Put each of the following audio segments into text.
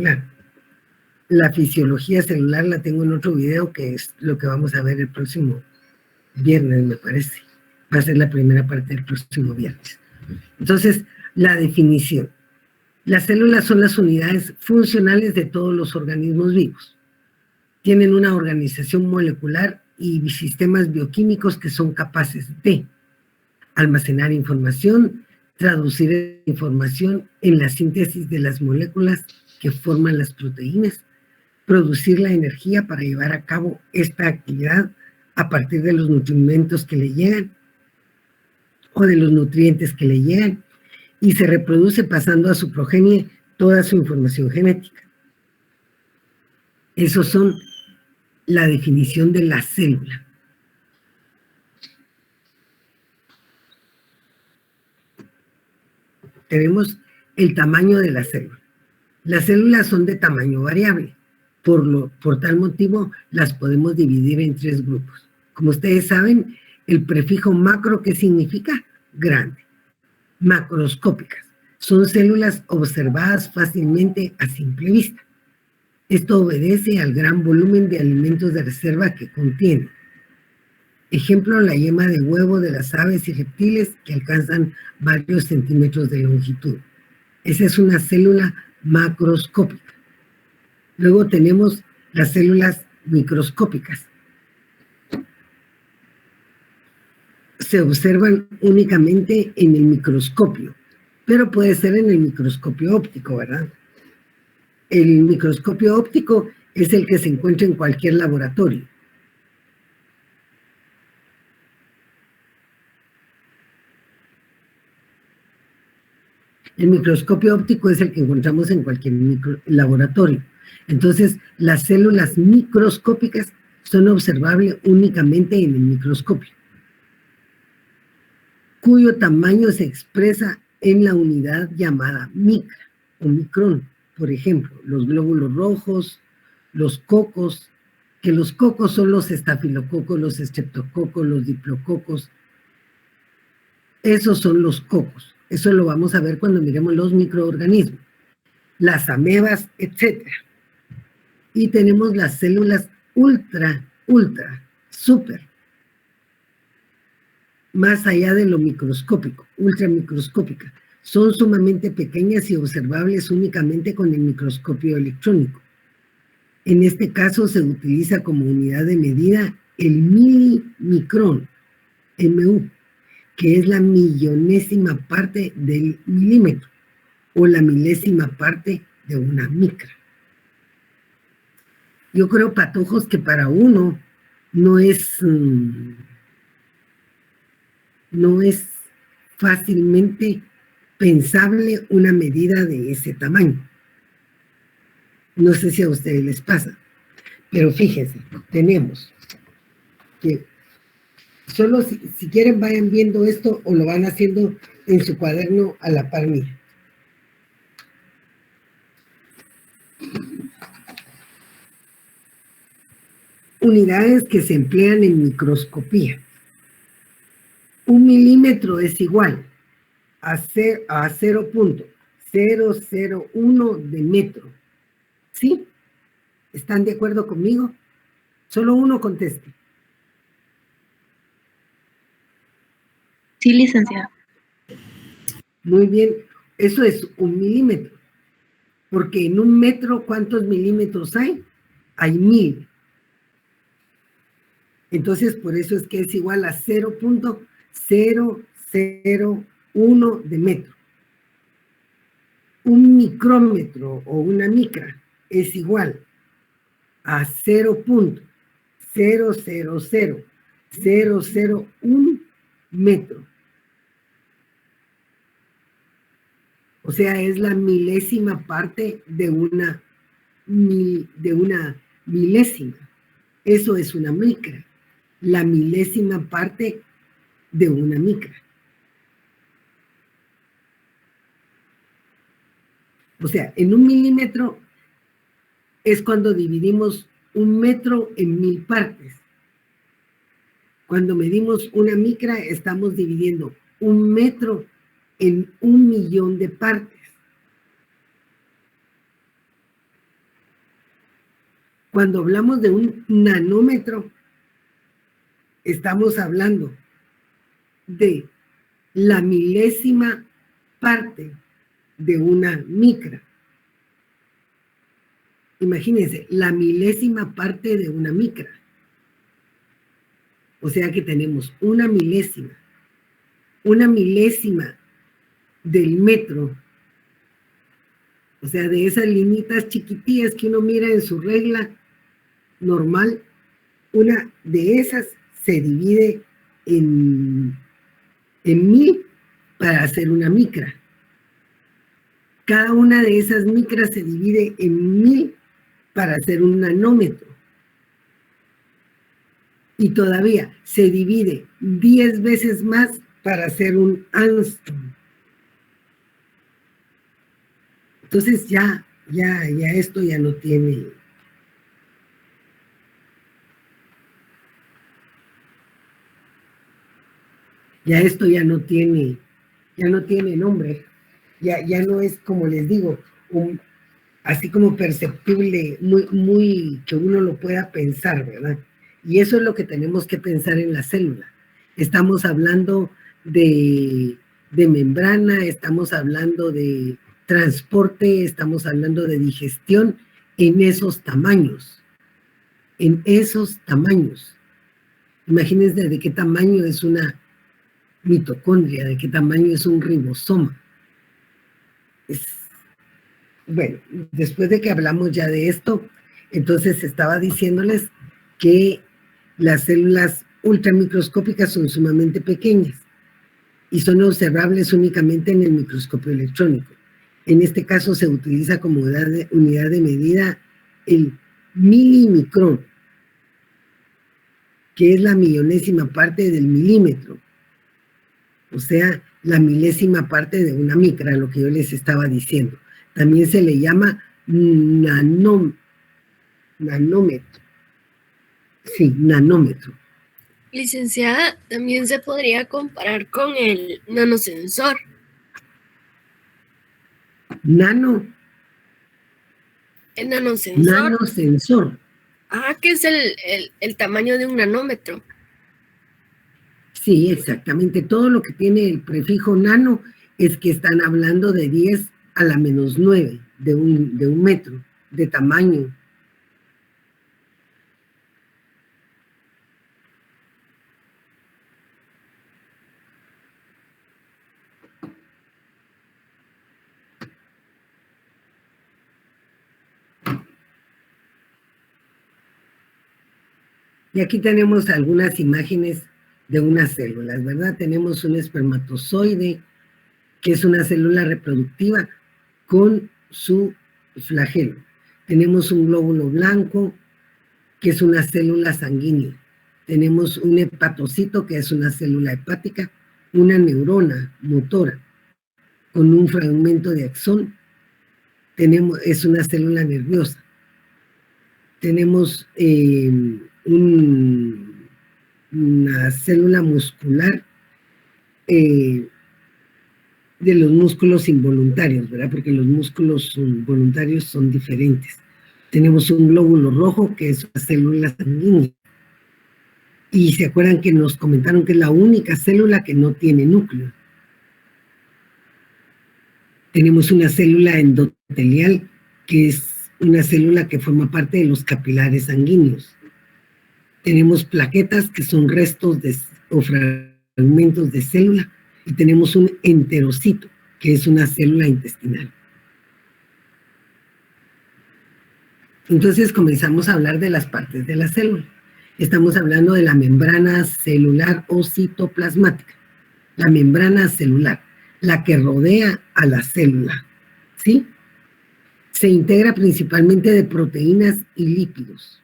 celular. La fisiología celular la tengo en otro video, que es lo que vamos a ver el próximo viernes, me parece. Va a ser la primera parte del próximo viernes. Entonces, la definición. Las células son las unidades funcionales de todos los organismos vivos. Tienen una organización molecular y sistemas bioquímicos que son capaces de almacenar información, traducir información en la síntesis de las moléculas que forman las proteínas, producir la energía para llevar a cabo esta actividad a partir de los nutrimentos que le llegan o de los nutrientes que le llegan, y se reproduce pasando a su progenie toda su información genética. Esos son la definición de la célula. Tenemos el tamaño de la célula. Las células son de tamaño variable. Por tal motivo, las podemos dividir en 3 grupos. Como ustedes saben, el prefijo macro, ¿qué significa? Grande. Macroscópicas. Son células observadas fácilmente a simple vista. Esto obedece al gran volumen de alimentos de reserva que contiene. Ejemplo, la yema de huevo de las aves y reptiles que alcanzan varios centímetros de longitud. Esa es una célula macroscópica. Luego tenemos las células microscópicas. Se observan únicamente en el microscopio, pero puede ser en el microscopio óptico, ¿verdad? El microscopio óptico es el que se encuentra en cualquier laboratorio. El microscopio óptico es el que encontramos en cualquier laboratorio. Entonces, las células microscópicas son observables únicamente en el microscopio, cuyo tamaño se expresa en la unidad llamada micra o micrón. Por ejemplo, los glóbulos rojos, los cocos, que los cocos son los estafilococos, los estreptococos, los diplococos. Esos son los cocos. Eso lo vamos a ver cuando miremos los microorganismos, las amebas, etc. Y tenemos las células súper, más allá de lo microscópico, ultramicroscópica. Son sumamente pequeñas y observables únicamente con el microscopio electrónico. En este caso se utiliza como unidad de medida el milimicrón, MU, que es la millonésima parte del milímetro o la milésima parte de una micra. Yo creo, patojos, que para uno no es fácilmente pensable una medida de ese tamaño. No sé si a ustedes les pasa, pero fíjense, tenemos que solo si quieren vayan viendo esto o lo van haciendo en su cuaderno a la par mía. Unidades que se emplean en microscopía. 1 milímetro es igual a 0.001 de metro. ¿Sí? ¿Están de acuerdo conmigo? Solo uno conteste. Sí, licenciada. Muy bien, eso es 1 milímetro. Porque en 1 metro, ¿cuántos milímetros hay? Hay 1000. Entonces, por eso es que es igual a 0.001 de metro. 1 micrómetro o una micra es igual a 0.000001 metro. O sea, es la milésima parte de una milésima. Eso es una micra. La milésima parte de una micra. O sea, en 1 milímetro es cuando dividimos 1 metro en 1000 partes. Cuando medimos una micra, estamos dividiendo 1 metro en 1 millón de partes. Cuando hablamos de un nanómetro, estamos hablando de la milésima parte de una micra. Imagínense, la milésima parte de una micra. O sea que tenemos una milésima del metro, o sea, de esas linitas chiquitillas que uno mira en su regla normal, una de esas se divide en 1000 para hacer una micra. Cada una de esas micras se divide en 1000 para hacer un nanómetro. Y todavía se divide 10 veces más para hacer un angstrom. Entonces ya esto ya no tiene... Ya esto ya no tiene nombre. Ya no es, como les digo, así como perceptible, muy que uno lo pueda pensar, ¿verdad? Y eso es lo que tenemos que pensar en la célula. Estamos hablando de membrana, estamos hablando de transporte, estamos hablando de digestión en esos tamaños. En esos tamaños. Imagínense de qué tamaño es una mitocondria, de qué tamaño es un ribosoma. Bueno, después de que hablamos ya de esto, entonces estaba diciéndoles que las células ultramicroscópicas son sumamente pequeñas y son observables únicamente en el microscopio electrónico. En este caso se utiliza como unidad de medida el milimicrón, que es la millonésima parte del milímetro, o sea, la milésima parte de una micra, lo que yo les estaba diciendo. También se le llama nanómetro. Sí, nanómetro. Licenciada, también se podría comparar con el nanosensor. El nanosensor. Nanosensor. Que es el tamaño de un nanómetro. Sí, exactamente. Todo lo que tiene el prefijo nano es que están hablando de 10 a la menos 9 de un metro de tamaño. Y aquí tenemos algunas imágenes de unas células, ¿verdad? Tenemos un espermatozoide, que es una célula reproductiva con su flagelo. Tenemos un glóbulo blanco, que es una célula sanguínea. Tenemos un hepatocito, que es una célula hepática, una neurona motora, con un fragmento de axón. Es una célula nerviosa. Tenemos una célula muscular de los músculos involuntarios, ¿verdad? Porque los músculos voluntarios son diferentes. Tenemos un glóbulo rojo, que es una célula sanguínea. Y se acuerdan que nos comentaron que es la única célula que no tiene núcleo. Tenemos una célula endotelial, que es una célula que forma parte de los capilares sanguíneos. Tenemos plaquetas, que son restos o fragmentos de célula, y tenemos un enterocito, que es una célula intestinal. Entonces comenzamos a hablar de las partes de la célula. Estamos hablando de la membrana celular o citoplasmática. La membrana celular, la que rodea a la célula, ¿sí? Se integra principalmente de proteínas y lípidos.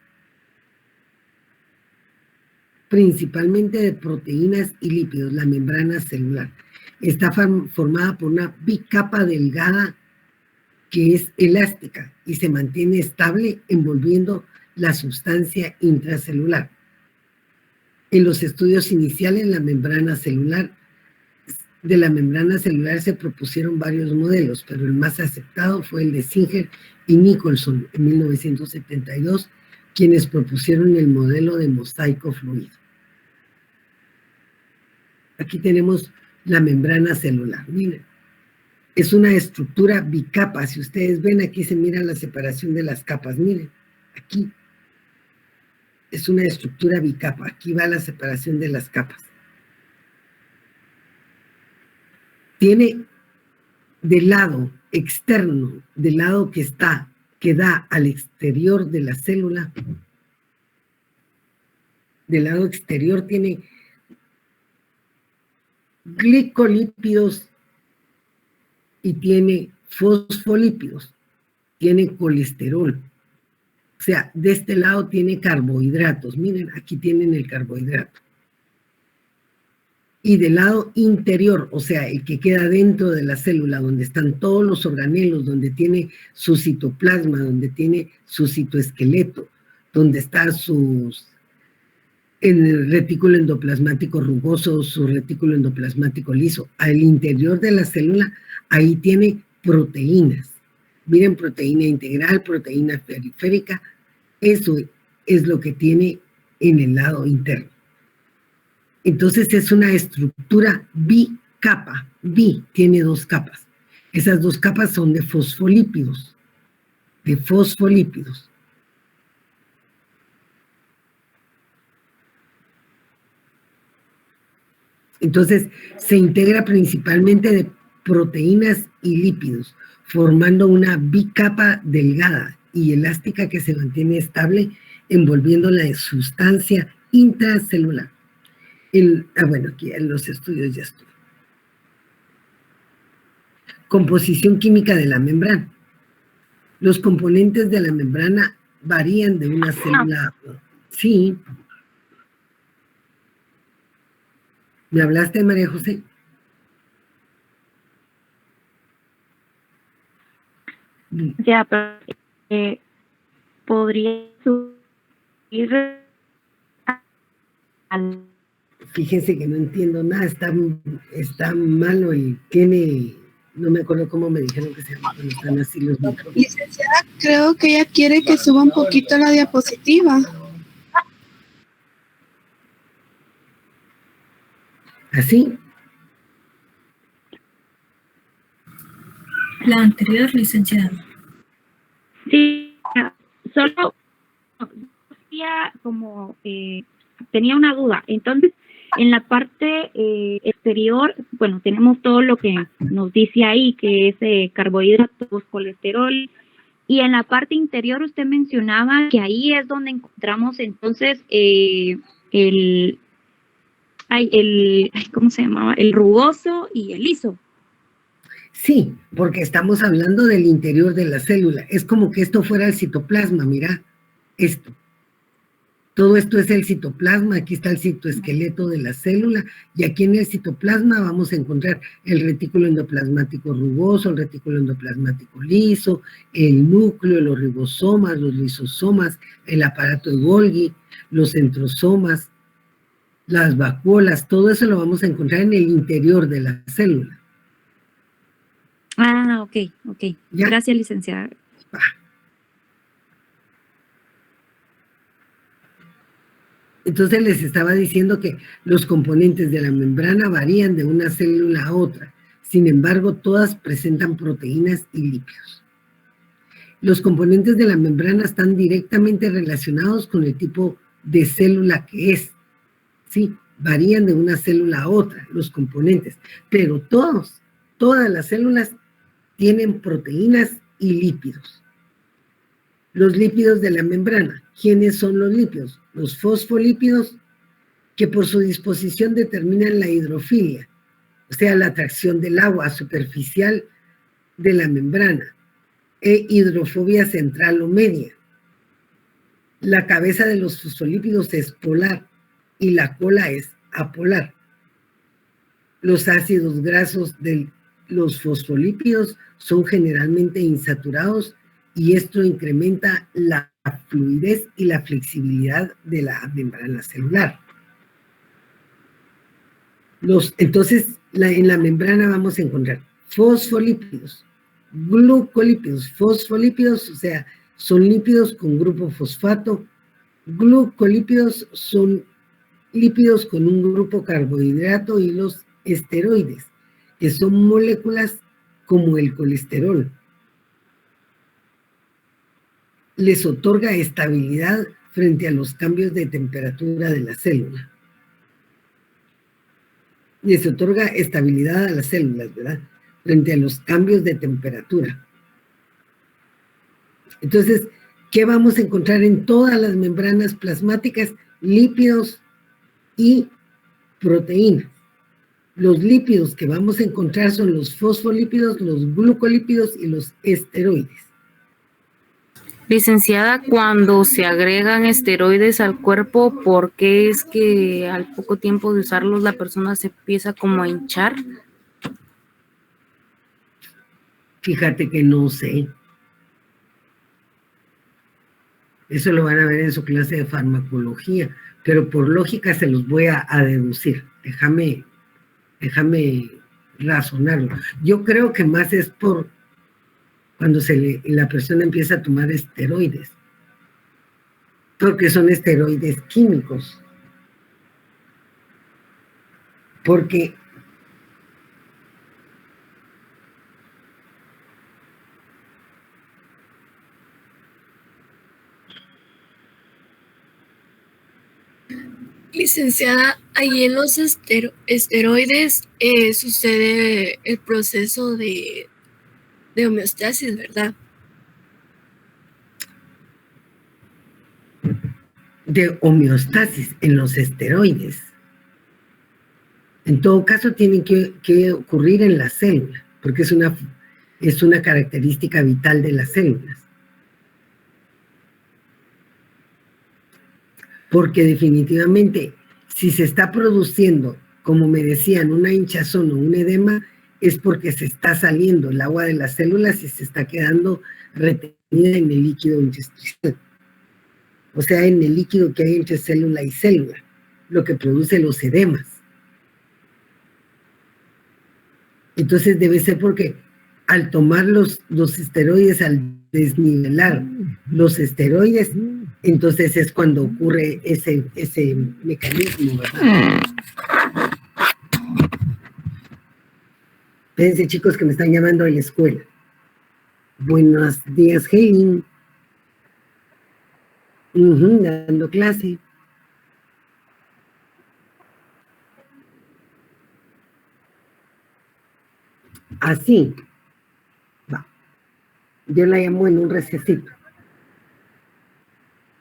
Principalmente de proteínas y lípidos, la membrana celular. Está formada por una bicapa delgada que es elástica y se mantiene estable envolviendo la sustancia intracelular. En los estudios iniciales de la membrana celular se propusieron varios modelos, pero el más aceptado fue el de Singer y Nicholson en 1972 quienes propusieron el modelo de mosaico fluido. Aquí tenemos la membrana celular. Miren, es una estructura bicapa. Si ustedes ven, aquí se mira la separación de las capas. Miren, aquí es una estructura bicapa. Aquí va la separación de las capas. Tiene del lado externo, del lado que da al exterior de la célula, del lado exterior tiene glicolípidos y tiene fosfolípidos, tiene colesterol. O sea, de este lado tiene carbohidratos. Miren, aquí tienen el carbohidrato. Y del lado interior, o sea, el que queda dentro de la célula, donde están todos los organelos, donde tiene su citoplasma, donde tiene su citoesqueleto, donde está en el retículo endoplasmático rugoso, su retículo endoplasmático liso. Al interior de la célula, ahí tiene proteínas. Miren, proteína integral, proteína periférica. Eso es lo que tiene en el lado interno. Entonces es una estructura bicapa. Tiene dos capas. Esas dos capas son de fosfolípidos. Entonces, se integra principalmente de proteínas y lípidos, formando una bicapa delgada y elástica que se mantiene estable, envolviendo la sustancia intracelular. Bueno, aquí en los estudios ya estuvo. Composición química de la membrana. Los componentes de la membrana varían de una célula a otra. Sí. ¿Me hablaste, María José? Ya, pero podría subir al... Fíjense que no entiendo nada, está malo y tiene, no me acuerdo cómo me dijeron que se llama cuando están así los micrófonos. Licenciada, creo que ella quiere que suba un poquito la diapositiva. ¿Así? La anterior, licenciada. Sí, solo como tenía una duda. Entonces, en la parte exterior, bueno, tenemos todo lo que nos dice ahí, que es carbohidratos, colesterol, y en la parte interior usted mencionaba que ahí es donde encontramos entonces ¿cómo se llamaba? El rugoso y el liso. Sí, porque estamos hablando del interior de la célula. Es como que esto fuera el citoplasma, mira, esto. Todo esto es el citoplasma, aquí está el citoesqueleto de la célula, y aquí en el citoplasma vamos a encontrar el retículo endoplasmático rugoso, el retículo endoplasmático liso, el núcleo, los ribosomas, los lisosomas, el aparato de Golgi, los centrosomas, las vacuolas, todo eso lo vamos a encontrar en el interior de la célula. Ah, ok. ¿Ya? Gracias, licenciada. Entonces les estaba diciendo que los componentes de la membrana varían de una célula a otra. Sin embargo, todas presentan proteínas y lípidos. Los componentes de la membrana están directamente relacionados con el tipo de célula que es. Sí, varían de una célula a otra, los componentes. Pero todas las células tienen proteínas y lípidos. Los lípidos de la membrana. ¿Quiénes son los lípidos? Los fosfolípidos, que por su disposición determinan la hidrofilia, o sea, la atracción del agua superficial de la membrana, e hidrofobia central o media. La cabeza de los fosfolípidos es polar y la cola es apolar. Los ácidos grasos de los fosfolípidos son generalmente insaturados y esto incrementa la fluidez y la flexibilidad de la membrana celular. Entonces, en la membrana vamos a encontrar fosfolípidos, glucolípidos, fosfolípidos, o sea, son lípidos con grupo fosfato glucolípidos son lípidos con un grupo carbohidrato, y los esteroides, que son moléculas como el colesterol. Les otorga estabilidad frente a los cambios de temperatura de la célula. Les otorga estabilidad a las células, ¿verdad? Frente a los cambios de temperatura. Entonces, ¿qué vamos a encontrar en todas las membranas plasmáticas? Lípidos y proteínas. Los lípidos que vamos a encontrar son los fosfolípidos, los glucolípidos y los esteroides. Licenciada, cuando se agregan esteroides al cuerpo, ¿por qué es que al poco tiempo de usarlos la persona se empieza como a hinchar? Fíjate que no sé. Eso lo van a ver en su clase de farmacología, pero por lógica se los voy a deducir. Déjame razonarlo. Yo creo que más es por cuando la persona empieza a tomar esteroides, porque son esteroides químicos. Porque Licenciada, ahí en los esteroides sucede el proceso de homeostasis, ¿verdad? de homeostasis en los esteroides. En todo caso, tienen que ocurrir en la célula, porque es una característica vital de las células. Porque definitivamente, si se está produciendo, como me decían, una hinchazón o un edema, es porque se está saliendo el agua de las células y se está quedando retenida en el líquido intestinal. O sea, en el líquido que hay entre célula y célula, lo que produce los edemas. Entonces debe ser porque al tomar los esteroides, al desnivelar los esteroides, entonces es cuando ocurre ese mecanismo, ¿verdad? Fíjense, chicos, que me están llamando de la escuela. Buenos días, Helen. Dando clase. Así. Va. Yo la llamo en un recesito.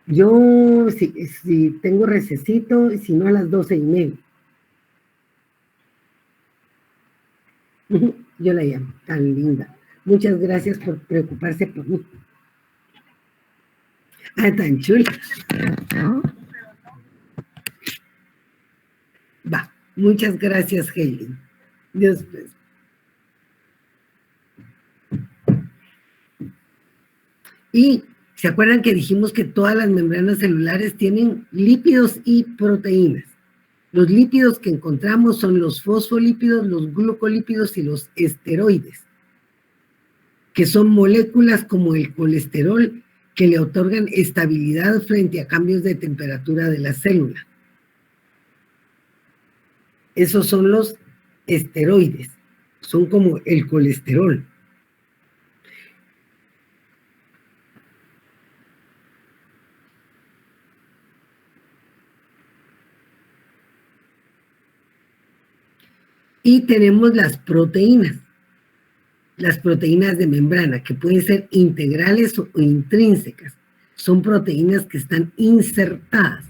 Yo, si tengo recesito, si no a las 12:30. Yo la llamo, tan linda. Muchas gracias por preocuparse por mí. Ah, tan chula. Va, muchas gracias, Helen. Dios pues. Y ¿se acuerdan que dijimos que todas las membranas celulares tienen lípidos y proteínas? Los lípidos que encontramos son los fosfolípidos, los glucolípidos y los esteroides, que son moléculas como el colesterol que le otorgan estabilidad frente a cambios de temperatura de la célula. Esos son los esteroides, son como el colesterol. Y tenemos las proteínas de membrana, que pueden ser integrales o intrínsecas. Son proteínas que están insertadas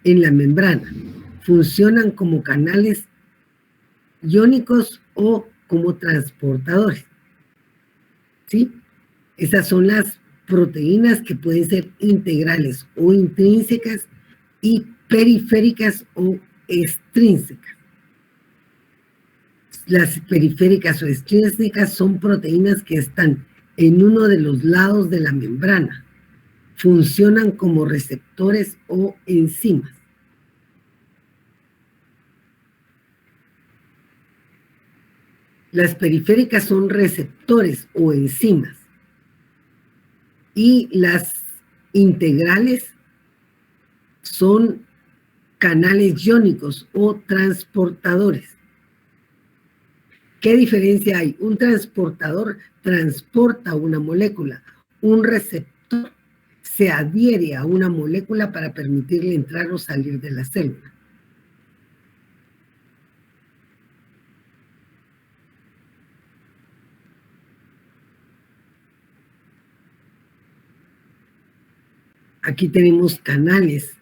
en la membrana. Funcionan como canales iónicos o como transportadores. ¿Sí? Esas son las proteínas que pueden ser integrales o intrínsecas y periféricas o extrínsecas. Las periféricas o extrínsecas son proteínas que están en uno de los lados de la membrana. Funcionan como receptores o enzimas. Las periféricas son receptores o enzimas. Y las integrales son canales iónicos o transportadores. ¿Qué diferencia hay? Un transportador transporta una molécula, un receptor se adhiere a una molécula para permitirle entrar o salir de la célula. Aquí tenemos canales.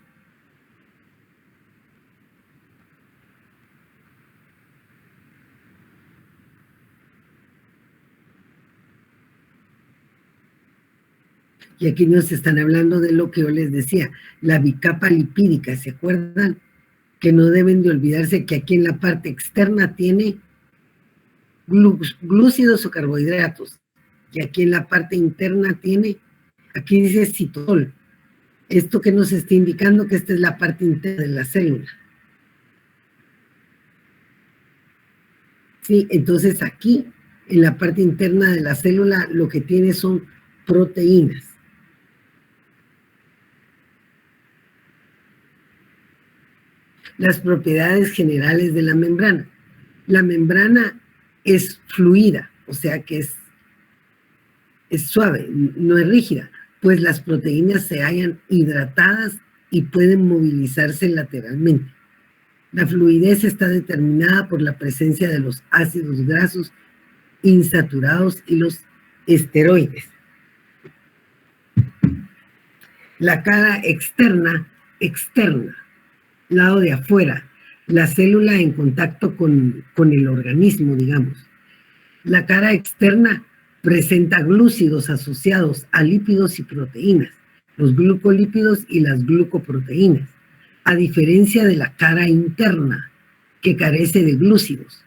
Y aquí nos están hablando de lo que yo les decía, la bicapa lipídica, ¿se acuerdan? Que no deben de olvidarse que aquí en la parte externa tiene glúcidos o carbohidratos, y aquí en la parte interna tiene, aquí dice citosol. Esto que nos está indicando que esta es la parte interna de la célula. Sí, entonces aquí, en la parte interna de la célula, lo que tiene son proteínas. Las propiedades generales de la membrana. La membrana es fluida, o sea que es suave, no es rígida, pues las proteínas se hallan hidratadas y pueden movilizarse lateralmente. La fluidez está determinada por la presencia de los ácidos grasos insaturados y los esteroides. La cara externa, lado de afuera, la célula en contacto con el organismo, digamos. La cara externa presenta glúcidos asociados a lípidos y proteínas, los glucolípidos y las glucoproteínas, a diferencia de la cara interna, que carece de glúcidos.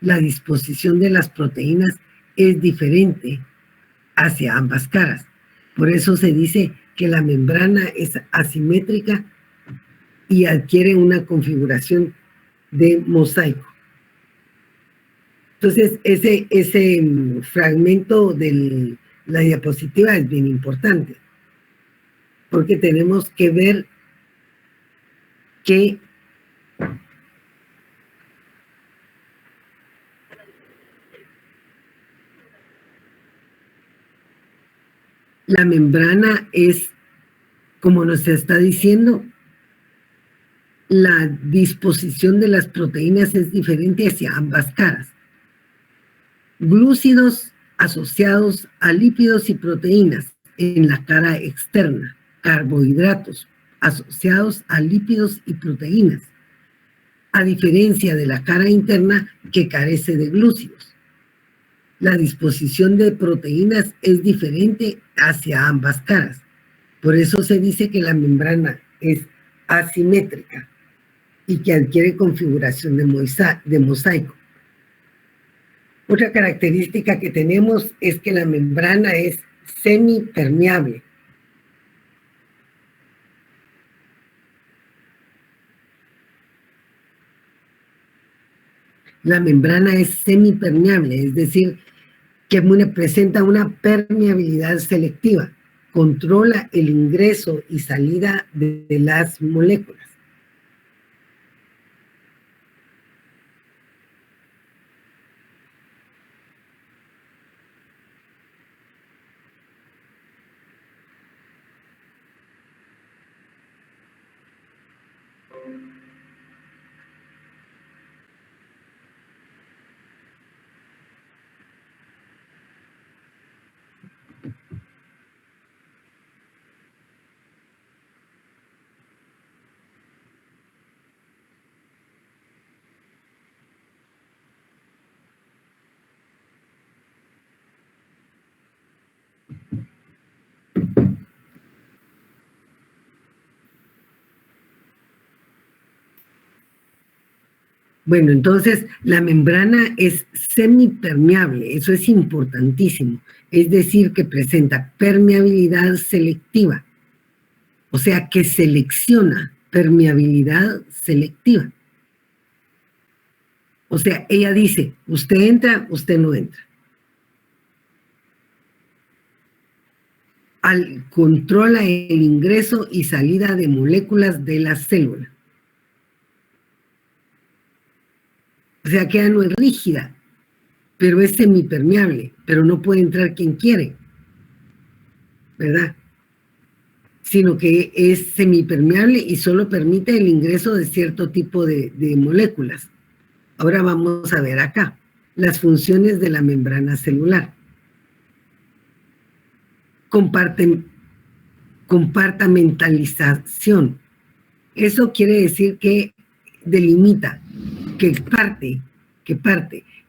La disposición de las proteínas es diferente hacia ambas caras. Por eso se dice que la membrana es asimétrica y adquiere una configuración de mosaico. Entonces, ese fragmento de la diapositiva es bien importante, porque tenemos que ver que la membrana es, como nos está diciendo, la disposición de las proteínas es diferente hacia ambas caras. Glúcidos asociados a lípidos y proteínas en la cara externa, carbohidratos asociados a lípidos y proteínas, a diferencia de la cara interna que carece de glúcidos. La disposición de proteínas es diferente hacia ambas caras. Por eso se dice que la membrana es asimétrica y que adquiere configuración de mosaico. Otra característica que tenemos es que la membrana es semipermeable. La membrana es semipermeable, es decir, que presenta una permeabilidad selectiva, controla el ingreso y salida de las moléculas. Bueno, entonces la membrana es semipermeable, eso es importantísimo, es decir, que presenta permeabilidad selectiva, o sea, que selecciona permeabilidad selectiva. O sea, ella dice, usted entra, usted no entra. controla el ingreso y salida de moléculas de la célula. O sea que ya no es rígida, pero es semipermeable, pero no puede entrar quien quiere, ¿verdad? Sino que es semipermeable y solo permite el ingreso de cierto tipo de moléculas. Ahora vamos a ver acá las funciones de la membrana celular. Compartamentalización. Eso quiere decir que delimita,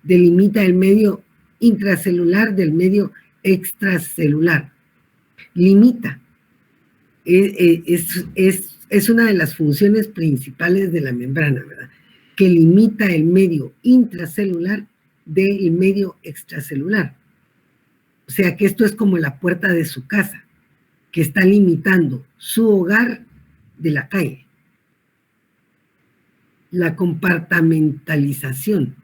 delimita el medio intracelular del medio extracelular. Limita. Es una de las funciones principales de la membrana, ¿verdad? Que limita el medio intracelular del medio extracelular. O sea que esto es como la puerta de su casa, que está limitando su hogar de la calle. La compartamentalización.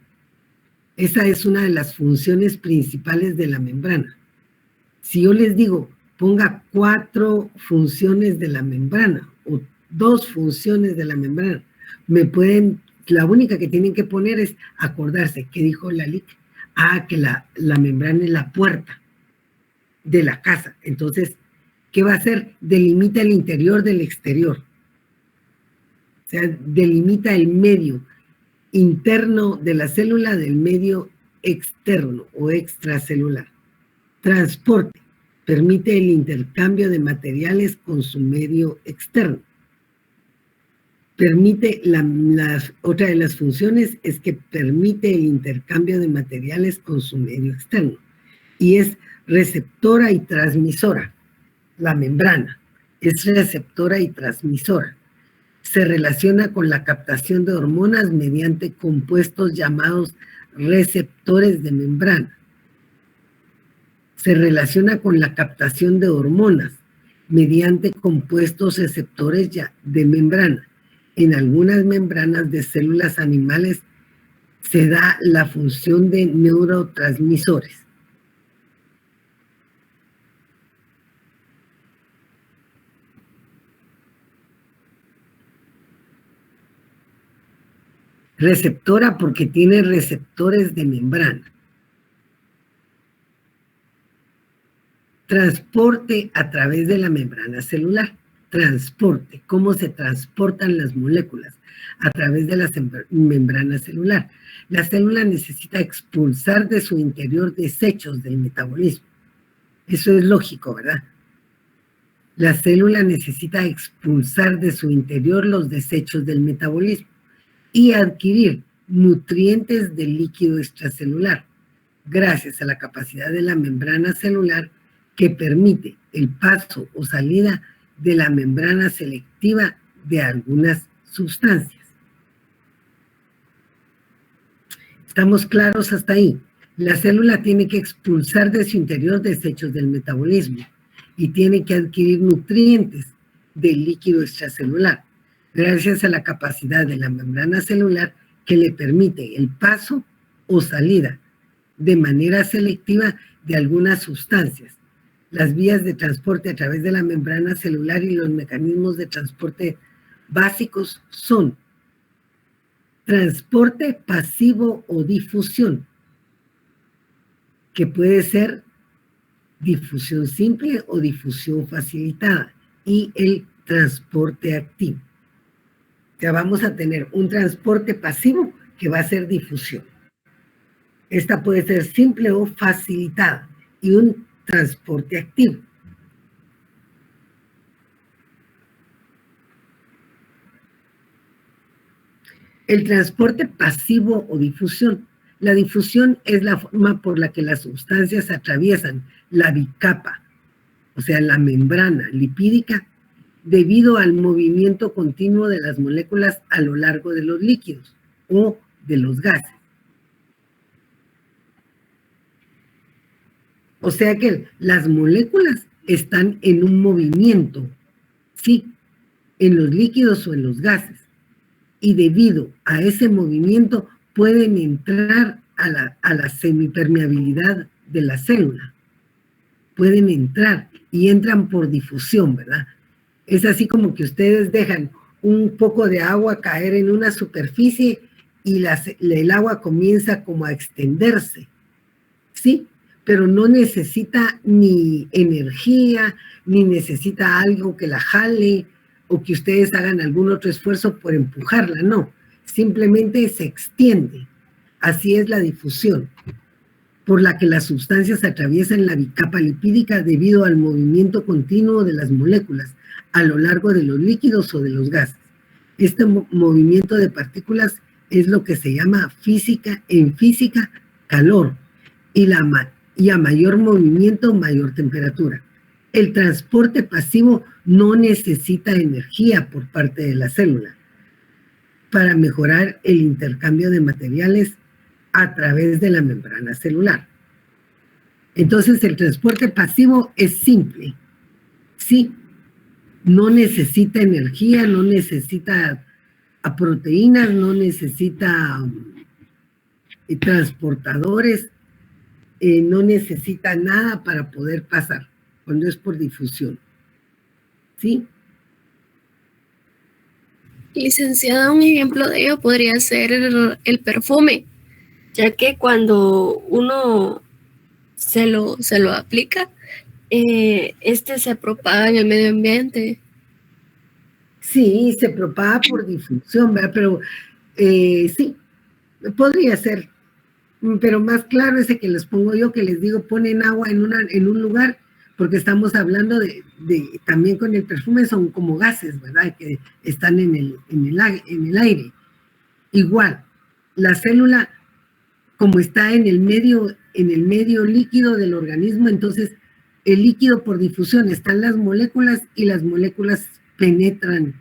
Esa es una de las funciones principales de la membrana. Si yo les digo, ponga 4 funciones de la membrana o 2 funciones de la membrana, la única que tienen que poner es acordarse, ¿qué dijo Lalik? Que la membrana es la puerta de la casa. Entonces, ¿qué va a hacer? Delimita el interior del exterior. O sea, delimita el medio interno de la célula del medio externo o extracelular. Transporte. Permite el intercambio de materiales con su medio externo. Permite, otra de las funciones es que permite el intercambio de materiales con su medio externo. Y es receptora y transmisora. La membrana es receptora y transmisora. Se relaciona con la captación de hormonas mediante compuestos llamados receptores de membrana. Se relaciona con la captación de hormonas mediante compuestos receptores de membrana. En algunas membranas de células animales se da la función de neurotransmisores. Receptora porque tiene receptores de membrana. Transporte a través de la membrana celular. Transporte, cómo se transportan las moléculas a través de la membrana celular. La célula necesita expulsar de su interior desechos del metabolismo. Eso es lógico, ¿verdad? La célula necesita expulsar de su interior los desechos del metabolismo y adquirir nutrientes del líquido extracelular, gracias a la capacidad de la membrana celular que permite el paso o salida de la membrana selectiva de algunas sustancias. ¿Estamos claros hasta ahí? La célula tiene que expulsar de su interior desechos del metabolismo y tiene que adquirir nutrientes del líquido extracelular, gracias a la capacidad de la membrana celular que le permite el paso o salida de manera selectiva de algunas sustancias. Las vías de transporte a través de la membrana celular y los mecanismos de transporte básicos son transporte pasivo o difusión, que puede ser difusión simple o difusión facilitada, y el transporte activo. Ya vamos a tener un transporte pasivo que va a ser difusión. Esta puede ser simple o facilitada, y un transporte activo. El transporte pasivo o difusión. La difusión es la forma por la que las sustancias atraviesan la bicapa, o sea, la membrana lipídica, debido al movimiento continuo de las moléculas a lo largo de los líquidos o de los gases. O sea que las moléculas están en un movimiento, sí, en los líquidos o en los gases. Y debido a ese movimiento pueden entrar a la semipermeabilidad de la célula. pueden entrar y entran por difusión, ¿verdad? Es así como que ustedes dejan un poco de agua caer en una superficie y el agua comienza como a extenderse, ¿sí? Pero no necesita ni energía, ni necesita algo que la jale o que ustedes hagan algún otro esfuerzo por empujarla, no. Simplemente se extiende. Así es la difusión, por la que las sustancias atraviesan la bicapa lipídica debido al movimiento continuo de las moléculas a lo largo de los líquidos o de los gases. Este movimiento de partículas es lo que se llama en física calor, y a mayor movimiento, mayor temperatura. El transporte pasivo no necesita energía por parte de la célula para mejorar el intercambio de materiales a través de la membrana celular. Entonces, el transporte pasivo es simple, ¿sí? No necesita energía, no necesita proteínas, no necesita transportadores, no necesita nada para poder pasar cuando es por difusión, ¿sí? Licenciada, un ejemplo de ello podría ser el perfume, ya que cuando uno se lo aplica, se propaga en el medio ambiente. Sí, se propaga por difusión, ¿verdad? Pero sí, podría ser. Pero más claro ese que les pongo yo, que les digo, ponen agua en un lugar, porque estamos hablando también con el perfume, son como gases, ¿verdad? Que están en el aire. Igual, la célula, como está en el medio líquido del organismo, entonces el líquido por difusión, están las moléculas y las moléculas penetran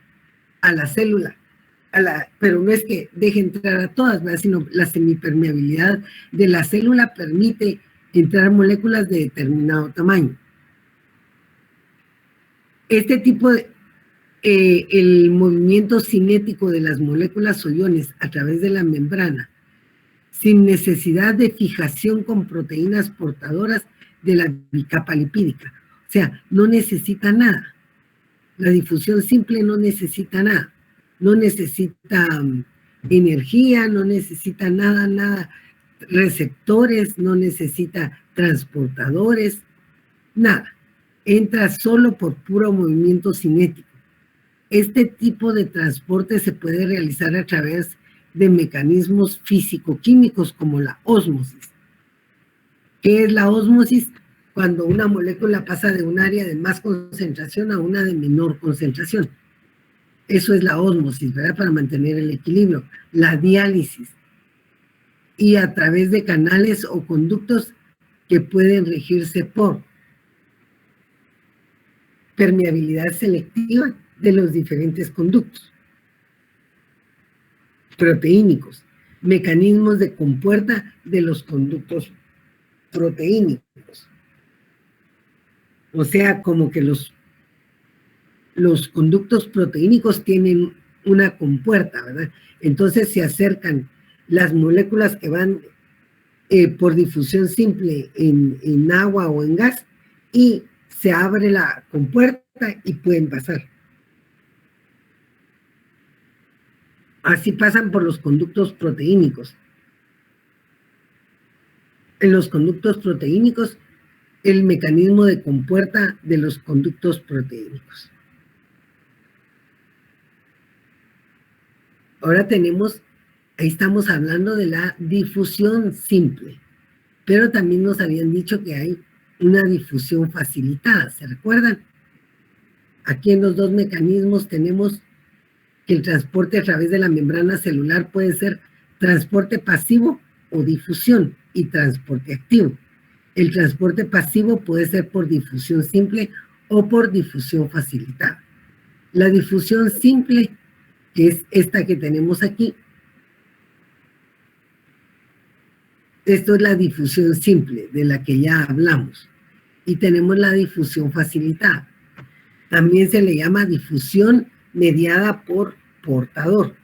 a la célula, pero no es que deje entrar a todas, ¿verdad? Sino la semipermeabilidad de la célula permite entrar moléculas de determinado tamaño. Este tipo el movimiento cinético de las moléculas o iones a través de la membrana, sin necesidad de fijación con proteínas portadoras de la bicapa lipídica. O sea, no necesita nada. La difusión simple no necesita nada. No necesita energía, no necesita nada, receptores, no necesita transportadores, nada. Entra solo por puro movimiento cinético. Este tipo de transporte se puede realizar a través de mecanismos físico-químicos como la ósmosis. ¿Qué es la ósmosis? Cuando una molécula pasa de un área de más concentración a una de menor concentración. Eso es la ósmosis, ¿verdad? Para mantener el equilibrio. La diálisis. Y a través de canales o conductos que pueden regirse por permeabilidad selectiva de los diferentes conductos proteínicos, mecanismos de compuerta de los conductos proteínicos. O sea, como que los conductos proteínicos tienen una compuerta, ¿verdad? Entonces se acercan las moléculas que van por difusión simple en agua o en gas y se abre la compuerta y pueden pasar. Así pasan por los conductos proteínicos. En los conductos proteínicos, el mecanismo de compuerta de los conductos proteínicos. Ahora ahí estamos hablando de la difusión simple, pero también nos habían dicho que hay una difusión facilitada, ¿se recuerdan? Aquí en los dos mecanismos tenemos que el transporte a través de la membrana celular puede ser transporte pasivo o difusión y transporte activo. El transporte pasivo puede ser por difusión simple o por difusión facilitada. La difusión simple, que es esta que tenemos aquí, esto es la difusión simple de la que ya hablamos. Y tenemos la difusión facilitada. También se le llama difusión mediada por portador.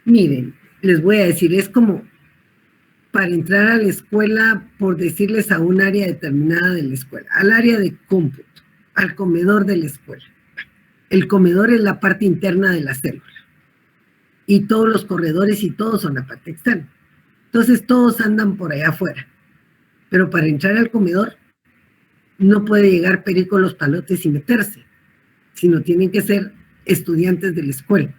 Miren, les voy a decir, es como para entrar a la escuela, por decirles a un área determinada de la escuela, al área de cómputo, al comedor de la escuela. El comedor es la parte interna de la célula. Y todos los corredores y todos son la parte externa. Entonces todos andan por allá afuera. Pero para entrar al comedor no puede llegar Perico Los Palotes y meterse, sino tienen que ser estudiantes de la escuela.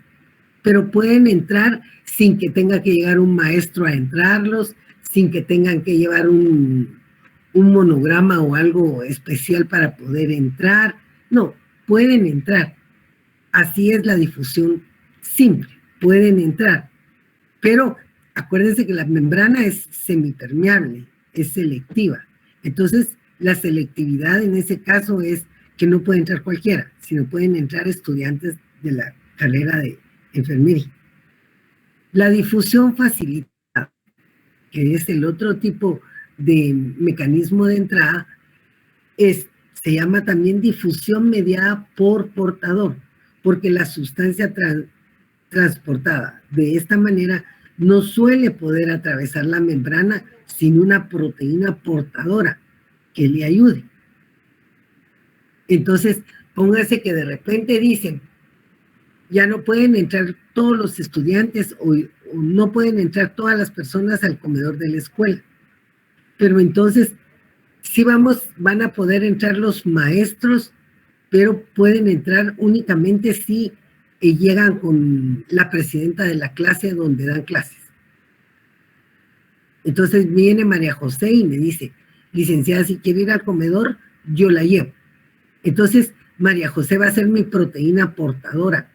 Pero pueden entrar sin que tenga que llegar un maestro a entrarlos, sin que tengan que llevar un monograma o algo especial para poder entrar. No, pueden entrar. Así es la difusión simple, pueden entrar. Pero acuérdense que la membrana es semipermeable, es selectiva. Entonces, la selectividad en ese caso es que no puede entrar cualquiera, sino pueden entrar estudiantes de la carrera de enfermería. La difusión facilitada, que es el otro tipo de mecanismo de entrada, se llama también difusión mediada por portador, porque la sustancia transportada de esta manera no suele poder atravesar la membrana sin una proteína portadora que le ayude. Entonces, póngase que de repente dicen, ya no pueden entrar todos los estudiantes o no pueden entrar todas las personas al comedor de la escuela. Pero entonces, sí van a poder entrar los maestros, pero pueden entrar únicamente si llegan con la presidenta de la clase donde dan clases. Entonces viene María José y me dice, licenciada, si quiere ir al comedor, yo la llevo. Entonces, María José va a ser mi proteína portadora.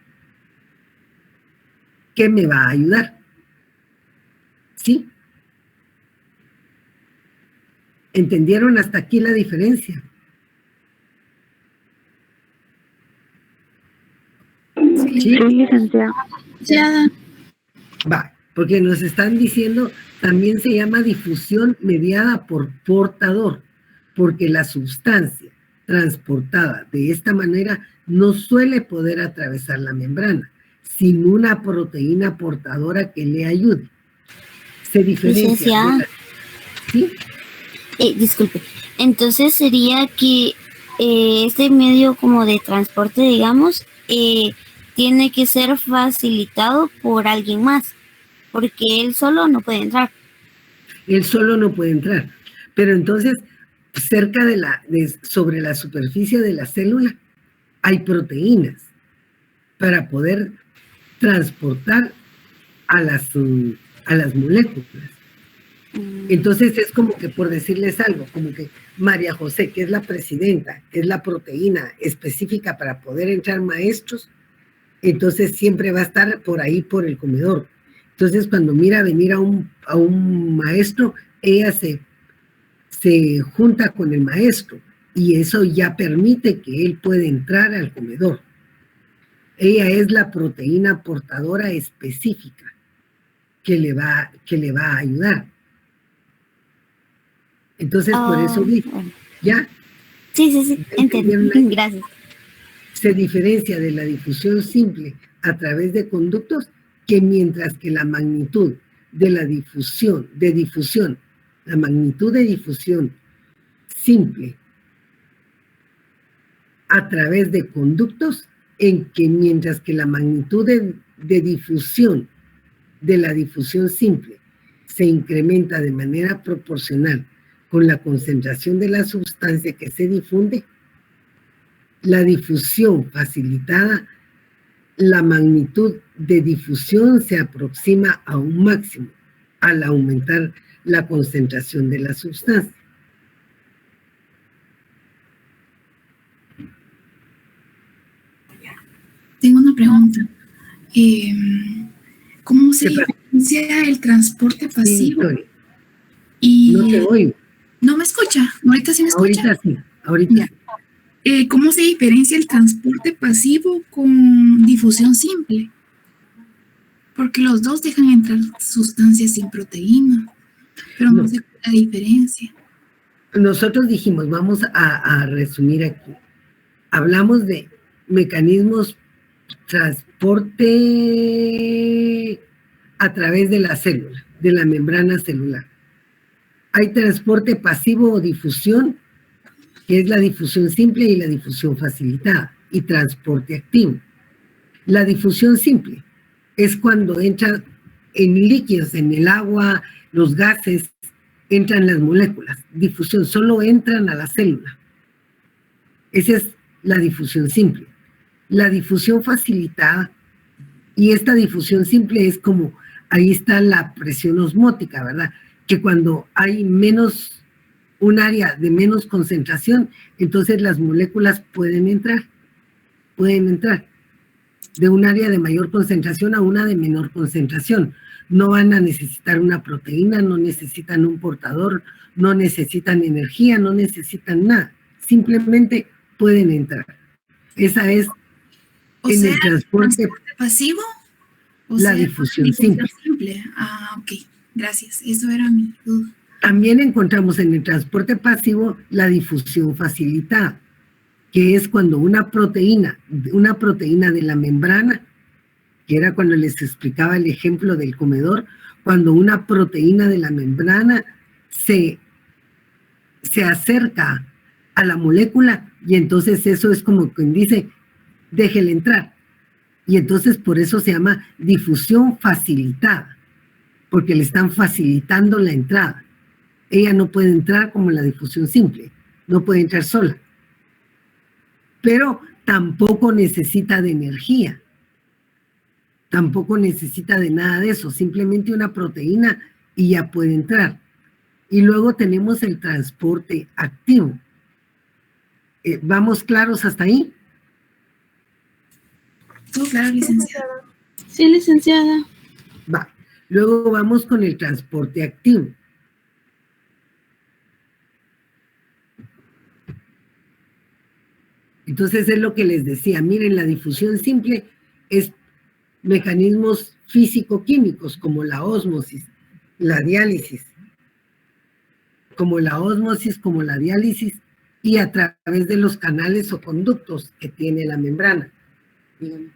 ¿Qué me va a ayudar? ¿Sí? ¿Entendieron hasta aquí la diferencia? Sí, licenciada. Va, porque nos están diciendo, también se llama difusión mediada por portador, porque la sustancia transportada de esta manera no suele poder atravesar la membrana, sin una proteína portadora que le ayude. Se diferencia. ¿Sí? Disculpe, entonces sería que este medio como de transporte, digamos, tiene que ser facilitado por alguien más, porque él solo no puede entrar. Él solo no puede entrar, pero entonces cerca sobre la superficie de la célula hay proteínas para poder transportar a las moléculas. Entonces es como que, por decirles algo, como que María José, que es la presidenta, que es la proteína específica para poder entrar maestros, entonces siempre va a estar por ahí, por el comedor. Entonces cuando mira venir a un maestro, ella se junta con el maestro y eso ya permite que él pueda entrar al comedor. Ella es la proteína portadora específica que le va a ayudar. Entonces, por eso digo, ¿ya? Sí, entendí. Gracias. Se diferencia de la difusión simple a través de conductos, que mientras que la magnitud de la difusión simple a través de conductos, en que mientras que la magnitud de difusión de la difusión simple se incrementa de manera proporcional con la concentración de la sustancia que se difunde, la difusión facilitada, la magnitud de difusión se aproxima a un máximo al aumentar la concentración de la sustancia. Tengo una pregunta. ¿Cómo se diferencia el transporte pasivo? Sí, no te oigo. ¿No me escucha? ¿Ahorita sí me escucha? Ahorita sí. ¿Cómo se diferencia el transporte pasivo con difusión simple? Porque los dos dejan entrar sustancias sin proteína, pero no sé la diferencia. Nosotros dijimos, vamos a resumir aquí. Hablamos de mecanismos transporte a través de la célula, de la membrana celular. Hay transporte pasivo o difusión, que es la difusión simple y la difusión facilitada, y transporte activo. La difusión simple es cuando entra en líquidos, en el agua, los gases, entran las moléculas. Difusión, solo entran a la célula. Esa es la difusión simple. La difusión facilitada, y esta difusión simple es como, ahí está la presión osmótica, ¿verdad? Que cuando hay un área de menos concentración, entonces las moléculas pueden entrar de un área de mayor concentración a una de menor concentración. No van a necesitar una proteína, no necesitan un portador, no necesitan energía, no necesitan nada. Simplemente pueden entrar. Esa es en el transporte pasivo. La difusión simple. Ah, ok. Gracias. Eso era mi duda. También encontramos en el transporte pasivo la difusión facilitada, que es cuando una proteína de la membrana, que era cuando les explicaba el ejemplo del comedor, cuando una proteína de la membrana se acerca a la molécula, y entonces eso es como quien dice, déjele entrar. Y entonces por eso se llama difusión facilitada, porque le están facilitando la entrada. Ella no puede entrar como la difusión simple, no puede entrar sola. Pero tampoco necesita de energía, tampoco necesita de nada de eso, simplemente una proteína y ya puede entrar. Y luego tenemos el transporte activo. ¿Vamos claros hasta ahí? Todo claro, licenciada. Sí, licenciada. Va. Luego vamos con el transporte activo. Entonces es lo que les decía, miren, la difusión simple es mecanismos físico-químicos como la ósmosis, la diálisis, como la diálisis, y a través de los canales o conductos que tiene la membrana. Dígame.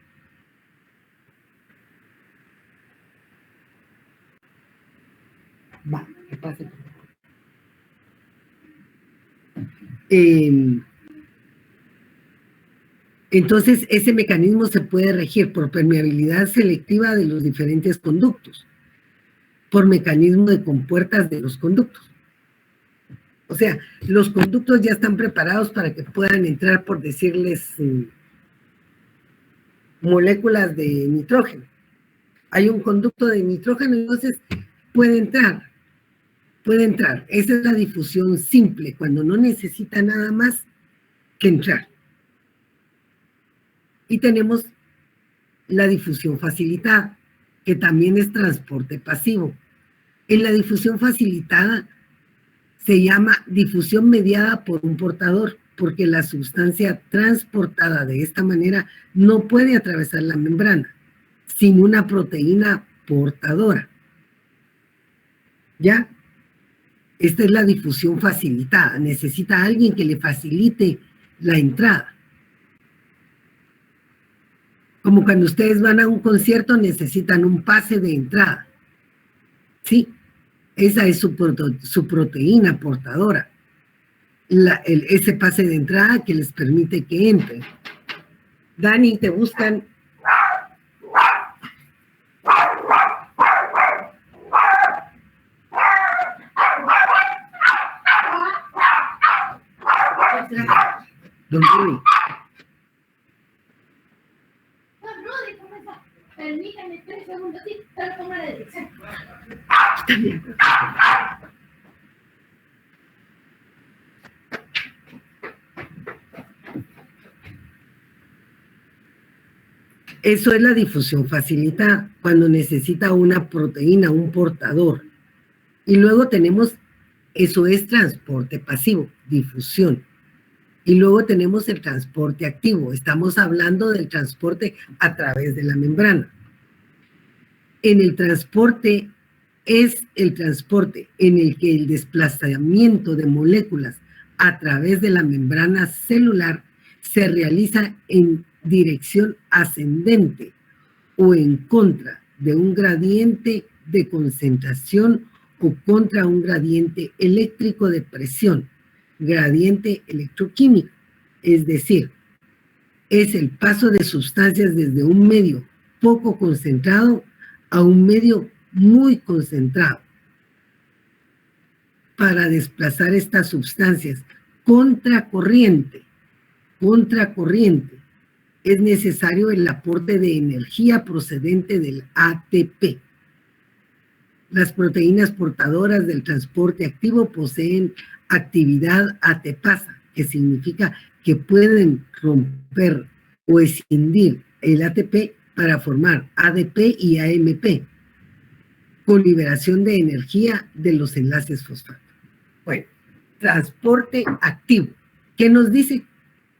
Va, que pase. Entonces, ese mecanismo se puede regir por permeabilidad selectiva de los diferentes conductos, por mecanismo de compuertas de los conductos. O sea, los conductos ya están preparados para que puedan entrar, por decirles, moléculas de nitrógeno. Hay un conducto de nitrógeno, entonces puede entrar. Esa es la difusión simple, cuando no necesita nada más que entrar. Y tenemos la difusión facilitada, que también es transporte pasivo. En la difusión facilitada se llama difusión mediada por un portador, porque la sustancia transportada de esta manera no puede atravesar la membrana sin una proteína portadora. ¿Ya? Esta es la difusión facilitada. Necesita a alguien que le facilite la entrada. Como cuando ustedes van a un concierto, necesitan un pase de entrada. Sí, esa es su proteína portadora. Ese pase de entrada que les permite que entren. Dani, te buscan. Don Rudy. Permítame 3 segundos, sí, para tomar la dirección. Está bien. Eso es la difusión facilitada, cuando necesita una proteína, un portador. Y luego tenemos, eso es transporte pasivo, difusión. Y luego tenemos el transporte activo. Estamos hablando del transporte a través de la membrana. En el transporte es el transporte en el que el desplazamiento de moléculas a través de la membrana celular se realiza en dirección ascendente o en contra de un gradiente de concentración o contra un gradiente eléctrico de presión, gradiente electroquímico, es decir, es el paso de sustancias desde un medio poco concentrado a un medio muy concentrado. Para desplazar estas sustancias contracorriente, es necesario el aporte de energía procedente del ATP. Las proteínas portadoras del transporte activo poseen actividad ATPasa, que significa que pueden romper o escindir el ATP para formar ADP y AMP, con liberación de energía de los enlaces fosfato. Bueno, transporte activo. ¿Qué nos dice?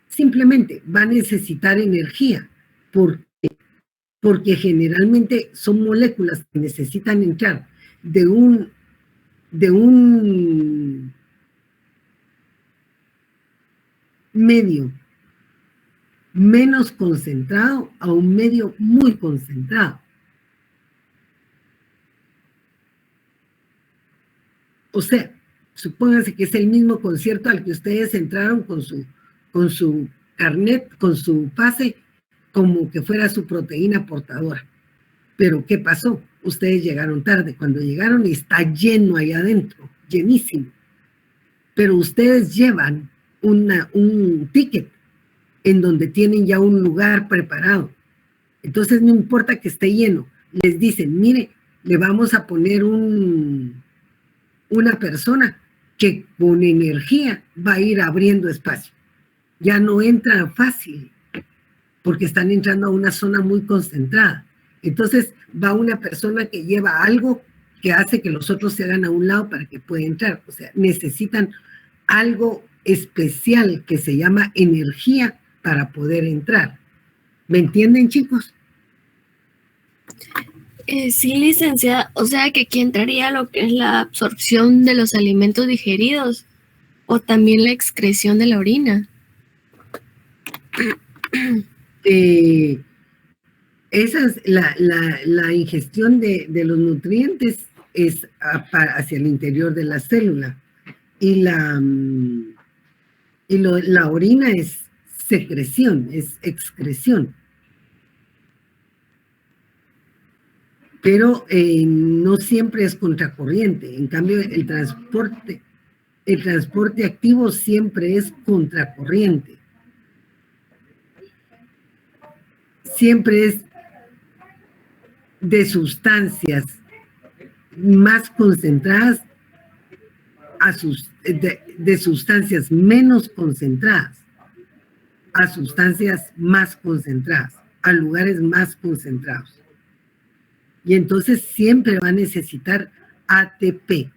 Simplemente va a necesitar energía. ¿Por qué? Porque generalmente son moléculas que necesitan entrar de un medio menos concentrado a un medio muy concentrado. O sea, supónganse que es el mismo concierto al que ustedes entraron con su carnet, con su pase, como que fuera su proteína portadora. Pero ¿qué pasó? Ustedes llegaron tarde. Cuando llegaron está lleno ahí adentro, llenísimo. Pero ustedes llevan un ticket en donde tienen ya un lugar preparado. Entonces no importa que esté lleno. Les dicen, mire, le vamos a poner una persona que con energía va a ir abriendo espacio. Ya no entra fácil, porque están entrando a una zona muy concentrada. Entonces va una persona que lleva algo que hace que los otros se hagan a un lado para que pueda entrar. O sea, necesitan algo especial que se llama energía para poder entrar. ¿Me entienden, chicos? Sí, licenciada. O sea que aquí entraría lo que es la absorción de los alimentos digeridos o también la excreción de la orina. Esa es la ingestión de los nutrientes es hacia el interior de la célula y la orina es secreción, es excreción. Pero no siempre es contracorriente. En cambio, el transporte activo siempre es contracorriente. Siempre es de sustancias más concentradas de sustancias menos concentradas a sustancias más concentradas, a lugares más concentrados. Y entonces siempre va a necesitar ATP.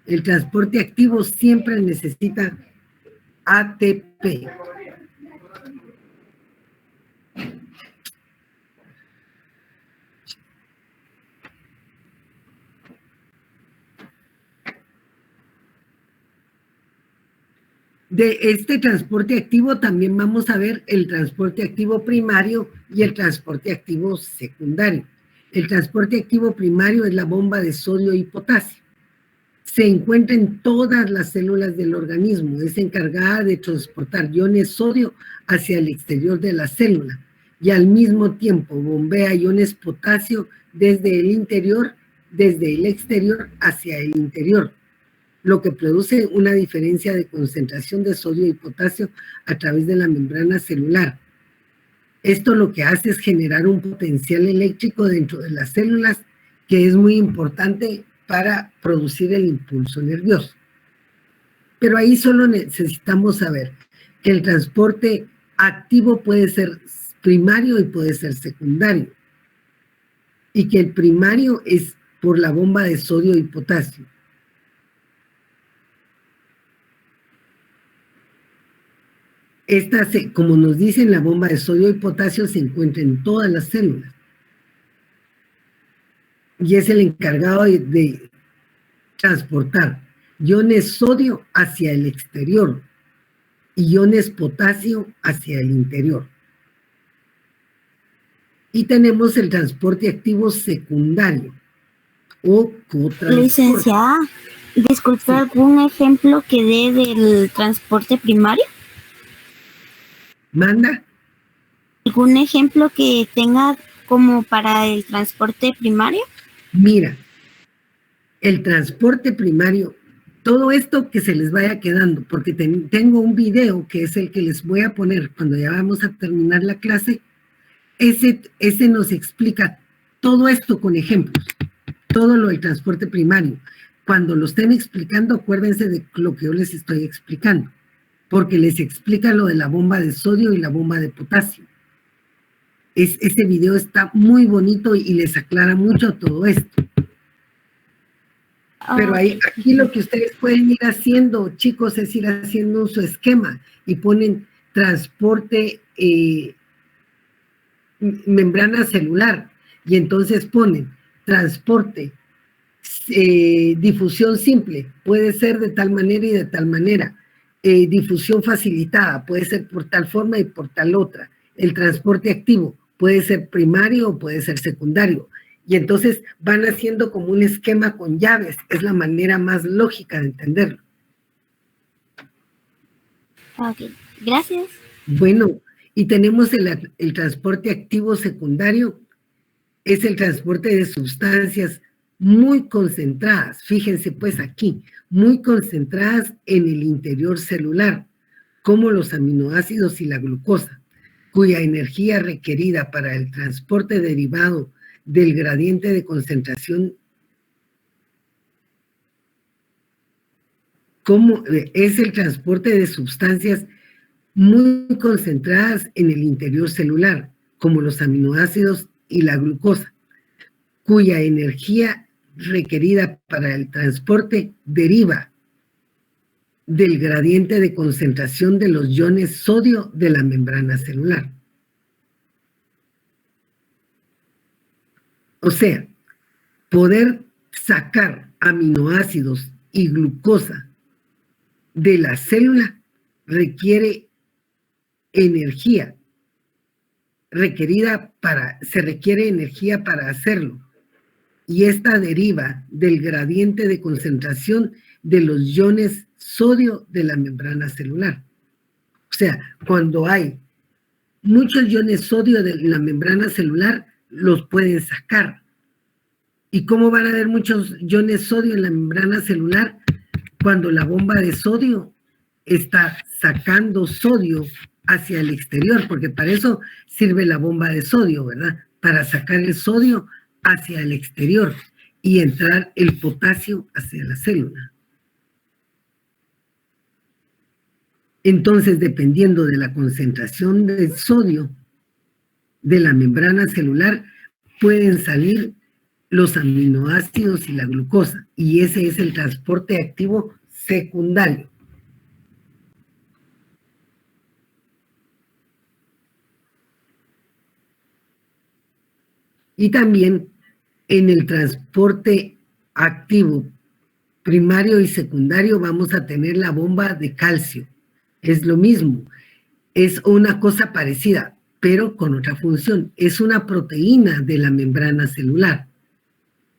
El transporte activo siempre necesita ATP. De este transporte activo también vamos a ver el transporte activo primario y el transporte activo secundario. El transporte activo primario es la bomba de sodio y potasio. Se encuentra en todas las células del organismo. Es encargada de transportar iones sodio hacia el exterior de la célula y al mismo tiempo bombea iones potasio desde el exterior hacia el interior, lo que produce una diferencia de concentración de sodio y potasio a través de la membrana celular. Esto lo que hace es generar un potencial eléctrico dentro de las células que es muy importante para producir el impulso nervioso. Pero ahí solo necesitamos saber que el transporte activo puede ser primario y puede ser secundario, y que el primario es por la bomba de sodio y potasio. Esta, como nos dicen, la bomba de sodio y potasio se encuentra en todas las células. Y es el encargado de transportar iones sodio hacia el exterior y iones potasio hacia el interior. Y tenemos el transporte activo secundario. o cotransporte. Licenciada, disculpe, Sí. ¿algún ejemplo que dé del transporte primario? ¿Manda? ¿Algún ejemplo que tenga como para el transporte primario? Mira, el transporte primario, todo esto que se les vaya quedando, porque tengo un video que es el que les voy a poner cuando ya vamos a terminar la clase, ese nos explica todo esto con ejemplos, todo lo del transporte primario. Cuando lo estén explicando, acuérdense de lo que yo les estoy explicando, porque les explica lo de la bomba de sodio y la bomba de potasio. Ese video está muy bonito y les aclara mucho todo esto. Pero aquí lo que ustedes pueden ir haciendo, chicos, es ir haciendo su esquema y ponen transporte membrana celular y entonces ponen transporte difusión simple, puede ser de tal manera y de tal manera, difusión facilitada, puede ser por tal forma y por tal otra, el transporte activo puede ser primario o puede ser secundario. Y entonces van haciendo como un esquema con llaves. Es la manera más lógica de entenderlo. Ok, gracias. Bueno, y tenemos el transporte activo secundario. Es el transporte de sustancias muy concentradas. Fíjense pues aquí, muy concentradas en el interior celular, como los aminoácidos y la glucosa, cuya energía requerida para el transporte derivado del gradiente de concentración, como es el transporte de sustancias muy concentradas en el interior celular, como los aminoácidos y la glucosa, cuya energía requerida para el transporte deriva del gradiente de concentración de los iones sodio de la membrana celular. O sea, poder sacar aminoácidos y glucosa de la célula requiere energía se requiere energía para hacerlo. Y esta deriva del gradiente de concentración de los iones sodio de la membrana celular. O sea, cuando hay muchos iones sodio de la membrana celular, los pueden sacar. ¿Y cómo van a haber muchos iones sodio en la membrana celular? Cuando la bomba de sodio está sacando sodio hacia el exterior, porque para eso sirve la bomba de sodio, ¿verdad? Para sacar el sodio hacia el exterior y entrar el potasio hacia la célula. Entonces, dependiendo de la concentración del sodio de la membrana celular, pueden salir los aminoácidos y la glucosa, y ese es el transporte activo secundario. Y también en el transporte activo primario y secundario vamos a tener la bomba de calcio. Es lo mismo, es una cosa parecida, pero con otra función. Es una proteína de la membrana celular.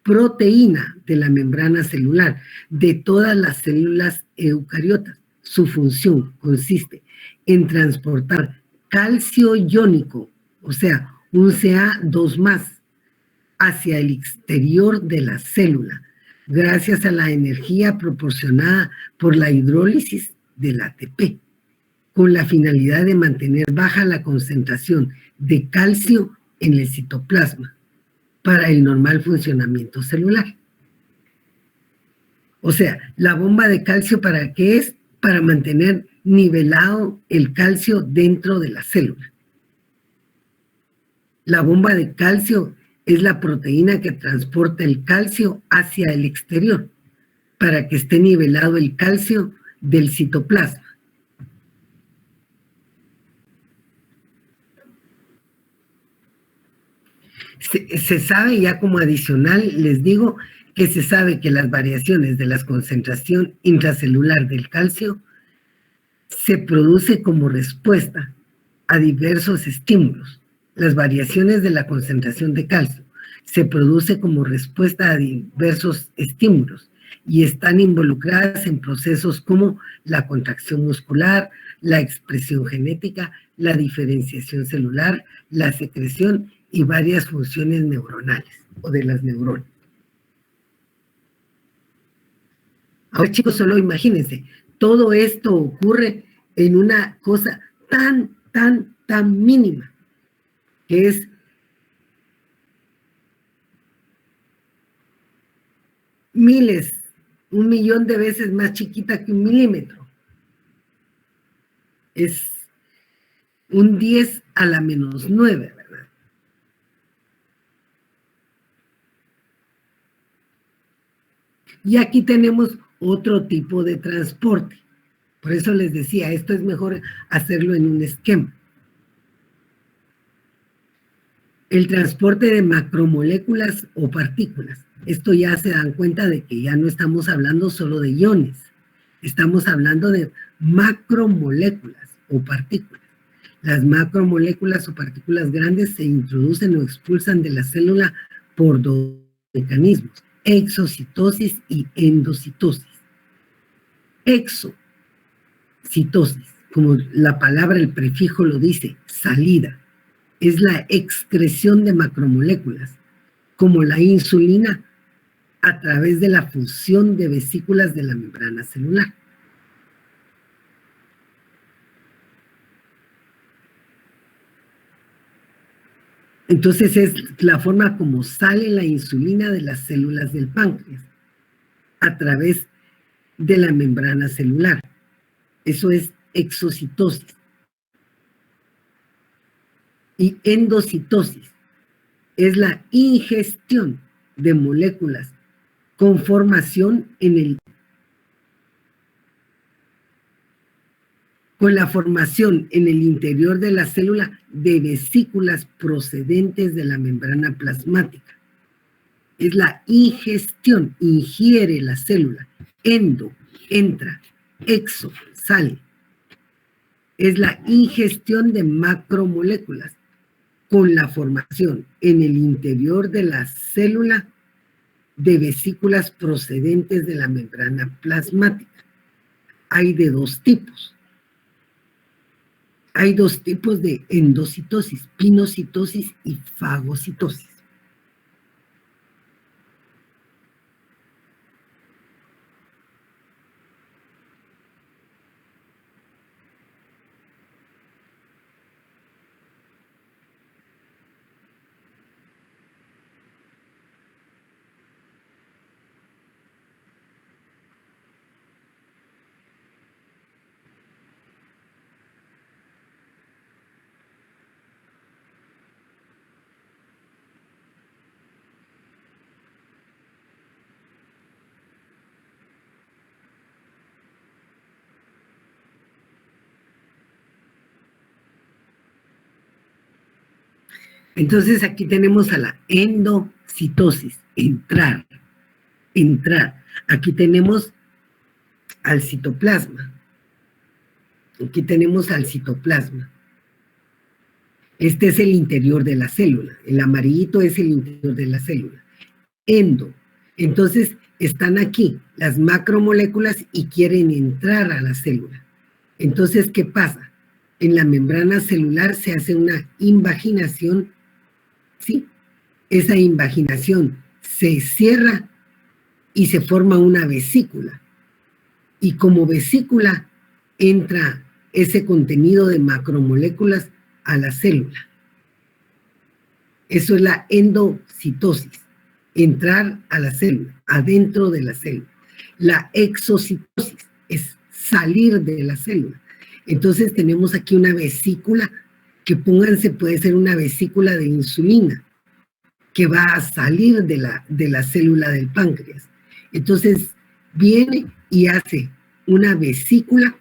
Proteína de la membrana celular de todas las células eucariotas. Su función consiste en transportar calcio iónico, o sea, un Ca2+, hacia el exterior de la célula, gracias a la energía proporcionada por la hidrólisis del ATP, con la finalidad de mantener baja la concentración de calcio en el citoplasma para el normal funcionamiento celular. O sea, la bomba de calcio, ¿para qué es? Para mantener nivelado el calcio dentro de la célula. La bomba de calcio es la proteína que transporta el calcio hacia el exterior para que esté nivelado el calcio del citoplasma. Se sabe ya como adicional, les digo, que se sabe que las variaciones de la concentración intracelular del calcio se produce como respuesta a diversos estímulos. Las variaciones de la concentración de calcio Se produce como respuesta a diversos estímulos y están involucradas en procesos como la contracción muscular, la expresión genética, la diferenciación celular, la secreción y varias funciones neuronales o de las neuronas. Ahora, chicos, solo imagínense, todo esto ocurre en una cosa tan mínima, que es miles, 1 millón de veces más chiquita que 1 milímetro. Es un 10 a la menos 9, ¿verdad? Y aquí tenemos otro tipo de transporte. Por eso les decía, esto es mejor hacerlo en un esquema. El transporte de macromoléculas o partículas. Esto ya se dan cuenta de que ya no estamos hablando solo de iones. Estamos hablando de macromoléculas o partículas. Las macromoléculas o partículas grandes se introducen o expulsan de la célula por dos mecanismos: exocitosis y endocitosis. Exocitosis, como la palabra, el prefijo lo dice, salida, es la excreción de macromoléculas, como la insulina, a través de la fusión de vesículas de la membrana celular. Entonces es la forma como sale la insulina de las células del páncreas, a través de la membrana celular. Eso es exocitosis. Y endocitosis es la ingestión de moléculas con la formación en el interior de la célula de vesículas procedentes de la membrana plasmática. Es la ingestión, ingiere la célula. Endo, entra. Exo, sale. Es la ingestión de macromoléculas con la formación en el interior de la célula de vesículas procedentes de la membrana plasmática. Hay de dos tipos. Hay dos tipos de endocitosis: pinocitosis y fagocitosis. Entonces aquí tenemos a la endocitosis, entrar. Aquí tenemos al citoplasma. Este es el interior de la célula. El amarillito es el interior de la célula. Endo. Entonces están aquí las macromoléculas y quieren entrar a la célula. Entonces, ¿qué pasa? En la membrana celular se hace una invaginación, ¿sí? Esa invaginación se cierra y se forma una vesícula. Y como vesícula entra ese contenido de macromoléculas a la célula. Eso es la endocitosis, entrar a la célula, adentro de la célula. La exocitosis es salir de la célula. Entonces tenemos aquí una vesícula que, pónganse, puede ser una vesícula de insulina que va a salir de la célula del páncreas. Entonces viene y hace una vesícula,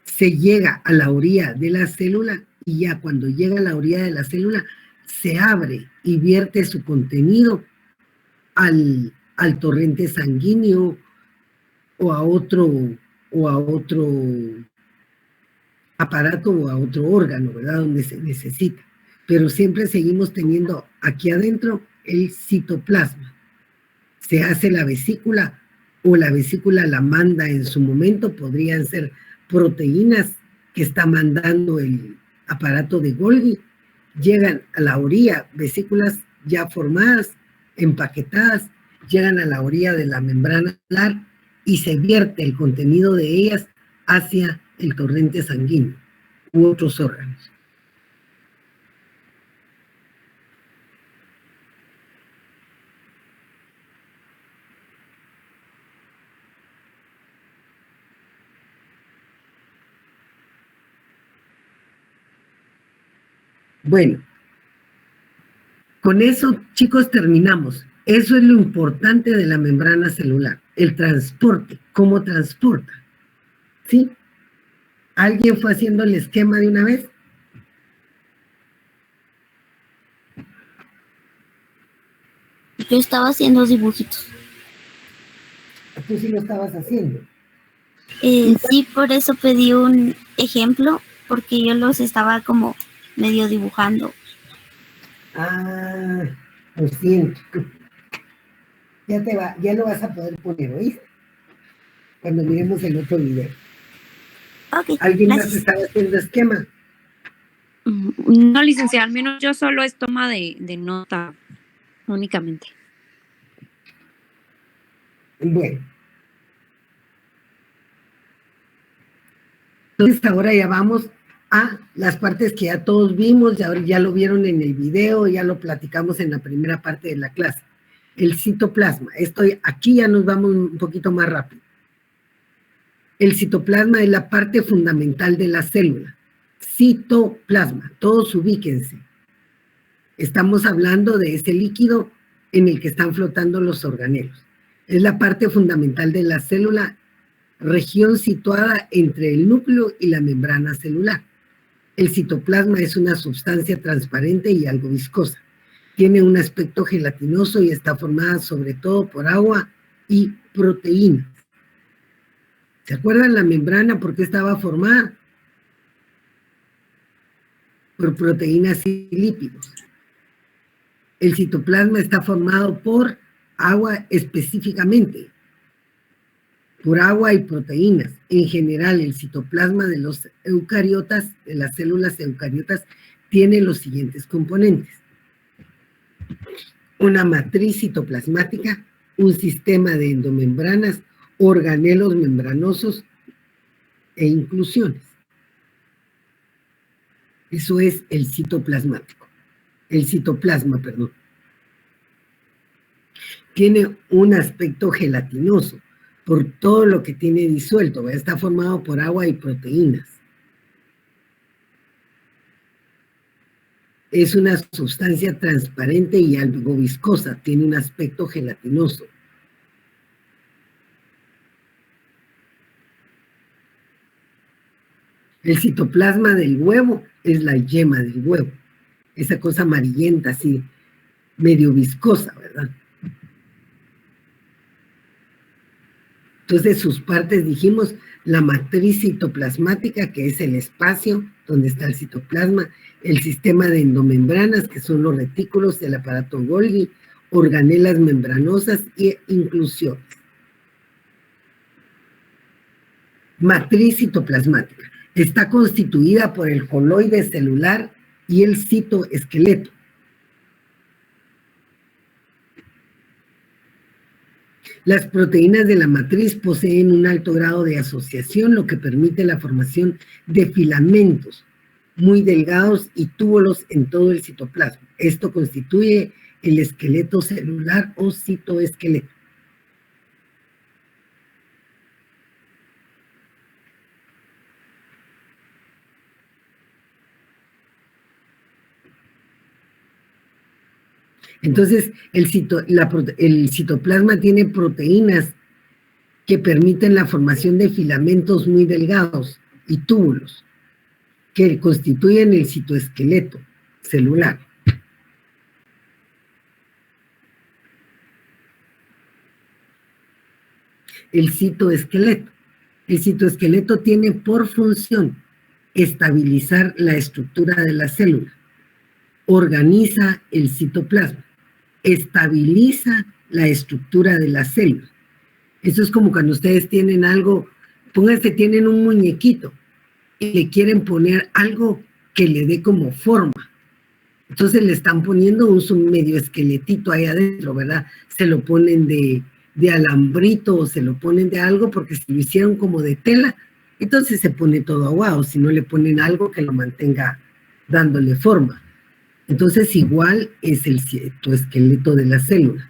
se llega a la orilla de la célula y ya cuando llega a la orilla de la célula se abre y vierte su contenido al torrente sanguíneo o a otro aparato o a otro órgano, ¿verdad? Donde se necesita. pero siempre seguimos teniendo aquí adentro el citoplasma. Se hace la vesícula o la vesícula la manda en su momento, podrían ser proteínas que está mandando el aparato de Golgi, llegan a la orilla, vesículas ya formadas, empaquetadas, llegan a la orilla de la membrana celular y se vierte el contenido de ellas hacia el torrente sanguíneo u otros órganos. Bueno, con eso, chicos, terminamos. Eso es lo importante de la membrana celular, el transporte, cómo transporta. ¿Sí? ¿Alguien fue haciendo el esquema de una vez? Yo estaba haciendo dibujitos. Tú sí lo estabas haciendo. Sí, por eso pedí un ejemplo, porque yo los estaba como medio dibujando. Ah, lo siento. Ya lo vas a poder poner, ¿oíste? Cuando miremos el otro video. Ok, ¿Alguien más gracias. estaba haciendo esquema? No, licenciada, al menos yo solo es toma de nota únicamente. Bueno. Entonces ahora ya vamos a las partes que ya todos vimos, ya lo vieron en el video, ya lo platicamos en la primera parte de la clase. El citoplasma. Aquí ya nos vamos un poquito más rápido. El citoplasma es la parte fundamental de la célula. Citoplasma, todos ubíquense. Estamos hablando de ese líquido en el que están flotando los organelos. Es la parte fundamental de la célula, región situada entre el núcleo y la membrana celular. El citoplasma es una sustancia transparente y algo viscosa. Tiene un aspecto gelatinoso y está formada sobre todo por agua y proteínas. ¿Se acuerdan la membrana por qué estaba formada? Por proteínas y lípidos. El citoplasma está formado por agua específicamente, por agua y proteínas. En general, el citoplasma de los eucariotas, de las células eucariotas, tiene los siguientes componentes: una matriz citoplasmática, un sistema de endomembranas, organelos membranosos e inclusiones. Eso es el citoplasma, perdón. Tiene un aspecto gelatinoso por todo lo que tiene disuelto, está formado por agua y proteínas. Es una sustancia transparente y algo viscosa, tiene un aspecto gelatinoso. El citoplasma del huevo es la yema del huevo, esa cosa amarillenta, así, medio viscosa, ¿verdad? Entonces, sus partes, dijimos, la matriz citoplasmática, que es el espacio donde está el citoplasma, el sistema de endomembranas, que son los retículos del aparato Golgi, organelas membranosas e inclusiones. Matriz citoplasmática. Está constituida por el coloide celular y el citoesqueleto. Las proteínas de la matriz poseen un alto grado de asociación, lo que permite la formación de filamentos muy delgados y túbulos en todo el citoplasma. Esto constituye el esqueleto celular o citoesqueleto. Entonces, el citoplasma tiene proteínas que permiten la formación de filamentos muy delgados y túbulos que constituyen el citoesqueleto celular. El citoesqueleto. El citoesqueleto tiene por función estabilizar la estructura de la célula, organiza el citoplasma, estabiliza la estructura de la célula. Eso es como cuando ustedes tienen algo, pónganse, tienen un muñequito y le quieren poner algo que le dé como forma. Entonces le están poniendo un medio esqueletito ahí adentro, ¿verdad? Se lo ponen de alambrito o se lo ponen de algo, porque si lo hicieron como de tela, entonces se pone todo aguado, si no le ponen algo que lo mantenga dándole forma. Entonces igual es el citoesqueleto de la célula.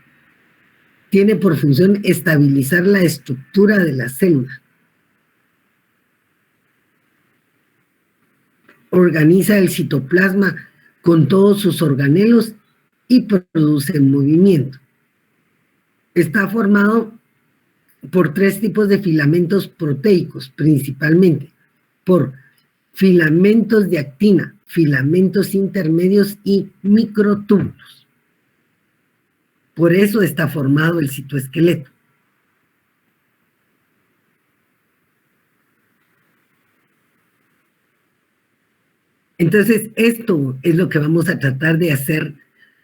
Tiene por función estabilizar la estructura de la célula. Organiza el citoplasma con todos sus organelos y produce movimiento. Está formado por 3 tipos de filamentos proteicos, principalmente por filamentos de actina, filamentos intermedios y microtúbulos. Por eso está formado el citoesqueleto. Entonces, esto es lo que vamos a tratar de hacer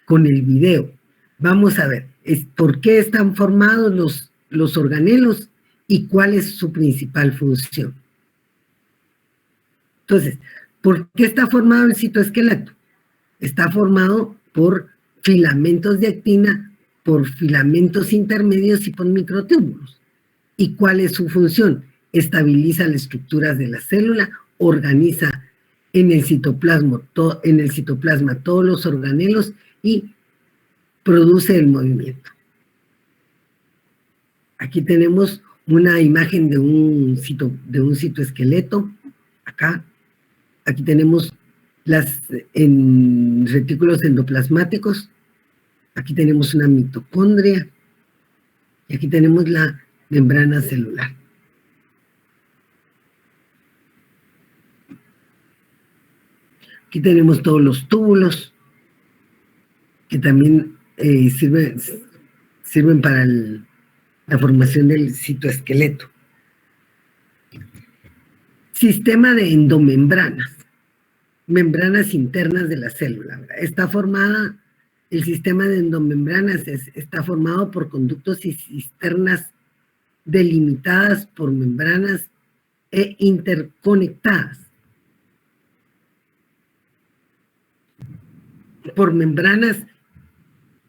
con el video. Vamos a ver por qué están formados los organelos y cuál es su principal función. Entonces, ¿por qué está formado el citoesqueleto? Está formado por filamentos de actina, por filamentos intermedios y por microtúbulos. ¿Y cuál es su función? Estabiliza las estructuras de la célula, organiza en el citoplasma todos los organelos y produce el movimiento. Aquí tenemos una imagen de un citoesqueleto. Acá. Aquí tenemos en retículos endoplasmáticos. Aquí tenemos una mitocondria. Y aquí tenemos la membrana celular. Aquí tenemos todos los túbulos que también sirven para la formación del citoesqueleto. Sistema de endomembranas, membranas internas de la célula. Está formada, el sistema de endomembranas está formado por conductos y cisternas delimitadas por membranas e interconectadas. Por membranas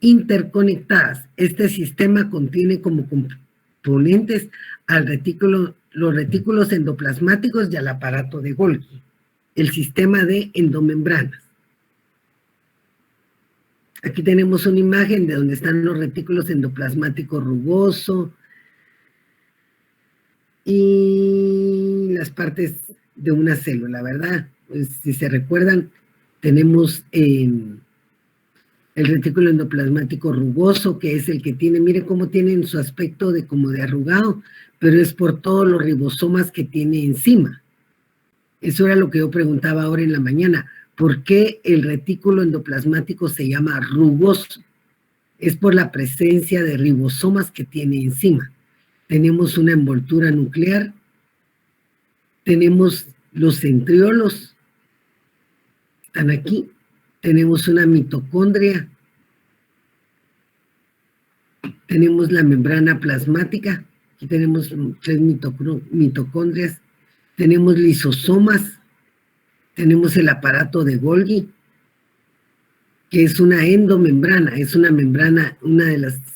interconectadas. Este sistema contiene como componentes los retículos endoplasmáticos y al aparato de Golgi, el sistema de endomembranas. Aquí tenemos una imagen de donde están los retículos endoplasmáticos rugoso y las partes de una célula, ¿verdad? Pues, si se recuerdan, tenemos el retículo endoplasmático rugoso, que es el que tiene, miren cómo tienen su aspecto como de arrugado, pero es por todos los ribosomas que tiene encima. Eso era lo que yo preguntaba ahora en la mañana. ¿Por qué el retículo endoplasmático se llama rugoso? Es por la presencia de ribosomas que tiene encima. Tenemos una envoltura nuclear, tenemos los centriolos, están aquí, tenemos una mitocondria, tenemos la membrana plasmática, aquí tenemos 3 mitocondrias, tenemos lisosomas, tenemos el aparato de Golgi, que es una endomembrana, es una membrana,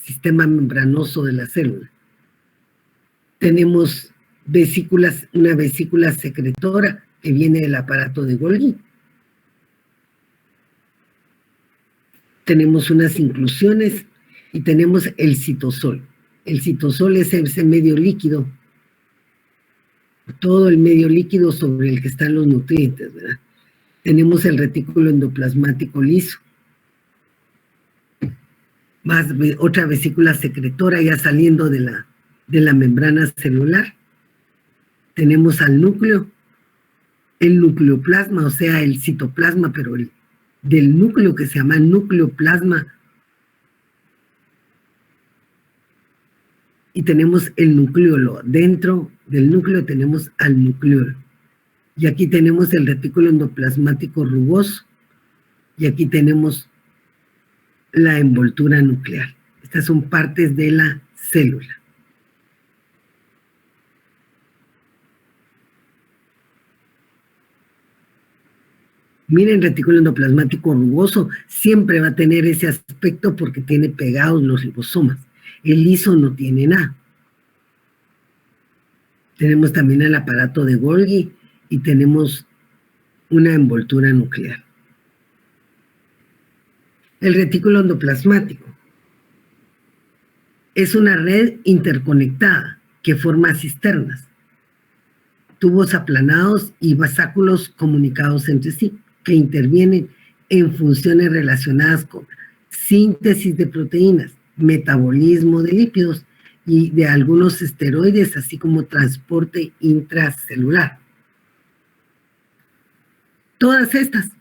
sistema membranoso de la célula. Tenemos una vesícula secretora que viene del aparato de Golgi. Tenemos unas inclusiones y tenemos el citosol. El citosol es ese medio líquido, todo el medio líquido sobre el que están los nutrientes, ¿verdad? Tenemos el retículo endoplasmático liso, más otra vesícula secretora ya saliendo de la membrana celular. Tenemos al núcleo, el nucleoplasma, o sea, el citoplasma, pero del núcleo que se llama nucleoplasma. Y tenemos el nucleolo. Dentro del núcleo tenemos al nucleolo. Y aquí tenemos el retículo endoplasmático rugoso, y aquí tenemos la envoltura nuclear. Estas son partes de la célula. Miren, retículo endoplasmático rugoso siempre va a tener ese aspecto porque tiene pegados los ribosomas. El liso no tiene nada. Tenemos también el aparato de Golgi y tenemos una envoltura nuclear. El retículo endoplasmático es una red interconectada que forma cisternas, tubos aplanados y vasáculos comunicados entre sí, que intervienen en funciones relacionadas con síntesis de proteínas, metabolismo de lípidos y de algunos esteroides, así como transporte intracelular. Todas estas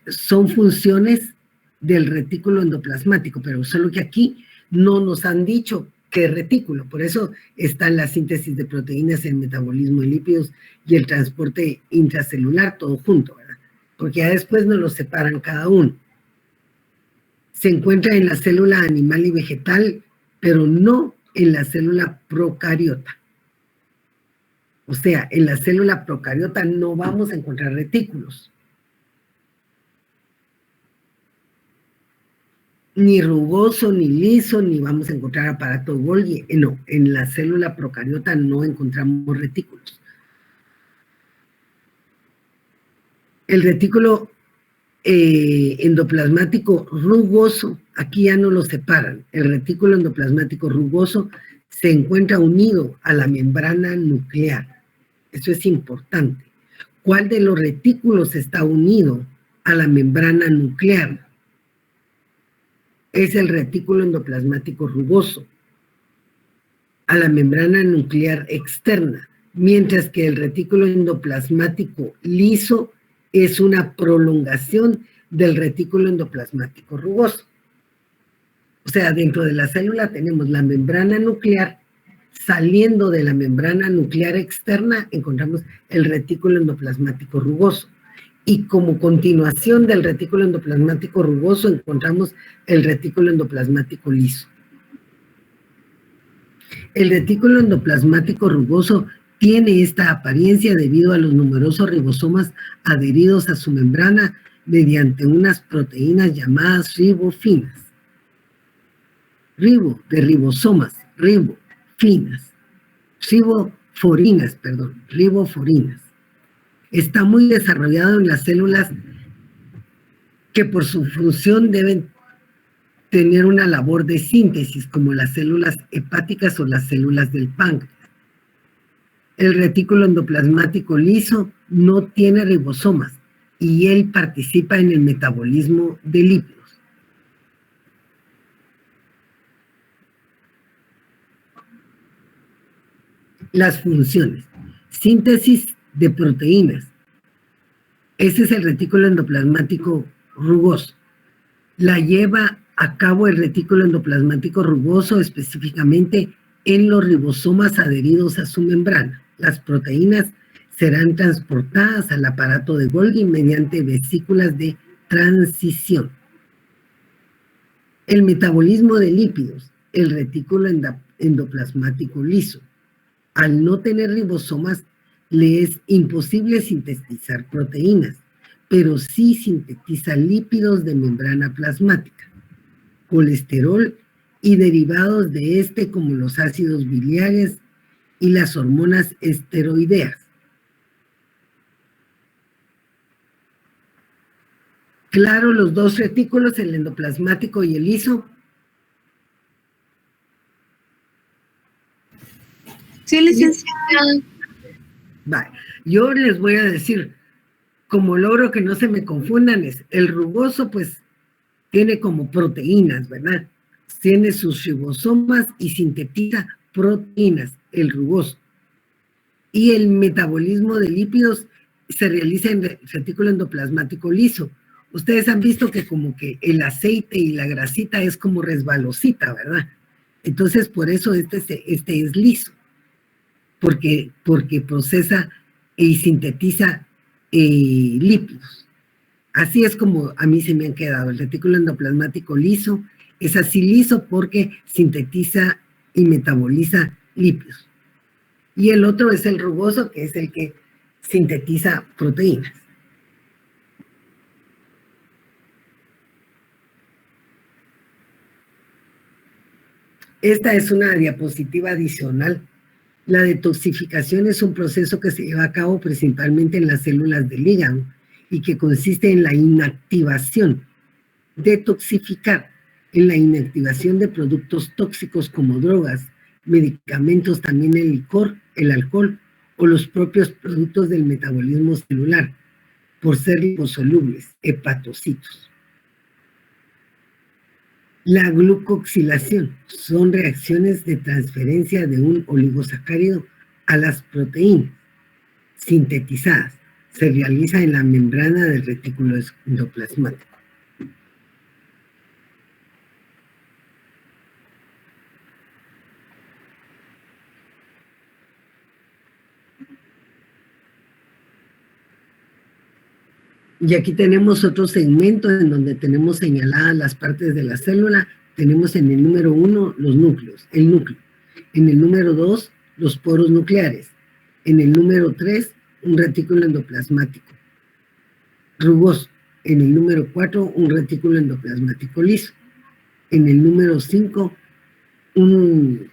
son funciones del retículo endoplasmático, pero solo que aquí no nos han dicho qué retículo, por eso está la síntesis de proteínas, el metabolismo de lípidos y el transporte intracelular, todo junto, ¿verdad? Porque ya después nos lo separan cada uno. Se encuentra en la célula animal y vegetal, pero no en la célula procariota. O sea, en la célula procariota no vamos a encontrar retículos. Ni rugoso, ni liso, ni vamos a encontrar aparato Golgi. No, en la célula procariota no encontramos retículos. El retículo endoplasmático rugoso, aquí ya no lo separan. El retículo endoplasmático rugoso se encuentra unido a la membrana nuclear. Eso es importante. ¿Cuál de los retículos está unido a la membrana nuclear? Es el retículo endoplasmático rugoso, a la membrana nuclear externa, mientras que el retículo endoplasmático liso es una prolongación del retículo endoplasmático rugoso. O sea, dentro de la célula tenemos la membrana nuclear, saliendo de la membrana nuclear externa encontramos el retículo endoplasmático rugoso. Y como continuación del retículo endoplasmático rugoso encontramos el retículo endoplasmático liso. El retículo endoplasmático rugoso tiene esta apariencia debido a los numerosos ribosomas adheridos a su membrana mediante unas proteínas llamadas ribofinas. Ribo de ribosomas, riboforinas. Está muy desarrollado en las células que por su función deben tener una labor de síntesis, como las células hepáticas o las células del páncreas. El retículo endoplasmático liso no tiene ribosomas y él participa en el metabolismo de lípidos. Las funciones. Síntesis de proteínas. Ese es el retículo endoplasmático rugoso. La lleva a cabo el retículo endoplasmático rugoso específicamente en los ribosomas adheridos a su membrana. Las proteínas serán transportadas al aparato de Golgi mediante vesículas de transición. El metabolismo de lípidos, el retículo endoplasmático liso. Al no tener ribosomas, le es imposible sintetizar proteínas, pero sí sintetiza lípidos de membrana plasmática, colesterol y derivados de este como los ácidos biliares y las hormonas esteroideas. Claro, los dos retículos, el endoplasmático y el liso. Sí, licenciada. Vale. Yo les voy a decir, como logro que no se me confundan, es el rugoso, pues, tiene como proteínas, ¿verdad? Tiene sus ribosomas y sintetiza proteínas, el rugoso. Y el metabolismo de lípidos se realiza en el retículo endoplasmático liso. Ustedes han visto que como que el aceite y la grasita es como resbalosita, ¿verdad? Entonces, por eso este es liso. Porque procesa y sintetiza lípidos. Así es como a mí se me han quedado. El retículo endoplasmático liso es así liso porque sintetiza y metaboliza lípidos. Y el otro es el rugoso, que es el que sintetiza proteínas. Esta es una diapositiva adicional. La detoxificación es un proceso que se lleva a cabo principalmente en las células del hígado y que consiste en la inactivación. Detoxificar, en la inactivación de productos tóxicos como drogas, medicamentos, también el licor, el alcohol o los propios productos del metabolismo celular, por ser liposolubles, hepatocitos. La glucoxilación son reacciones de transferencia de un oligosacárido a las proteínas sintetizadas. Se realiza en la membrana del retículo endoplasmático. Y aquí tenemos otro segmento en donde tenemos señaladas las partes de la célula. Tenemos en el número 1 los núcleos, el núcleo. En el número 2, los poros nucleares. En el número 3, un retículo endoplasmático rugoso. En el número 4, un retículo endoplasmático liso. En el número 5, un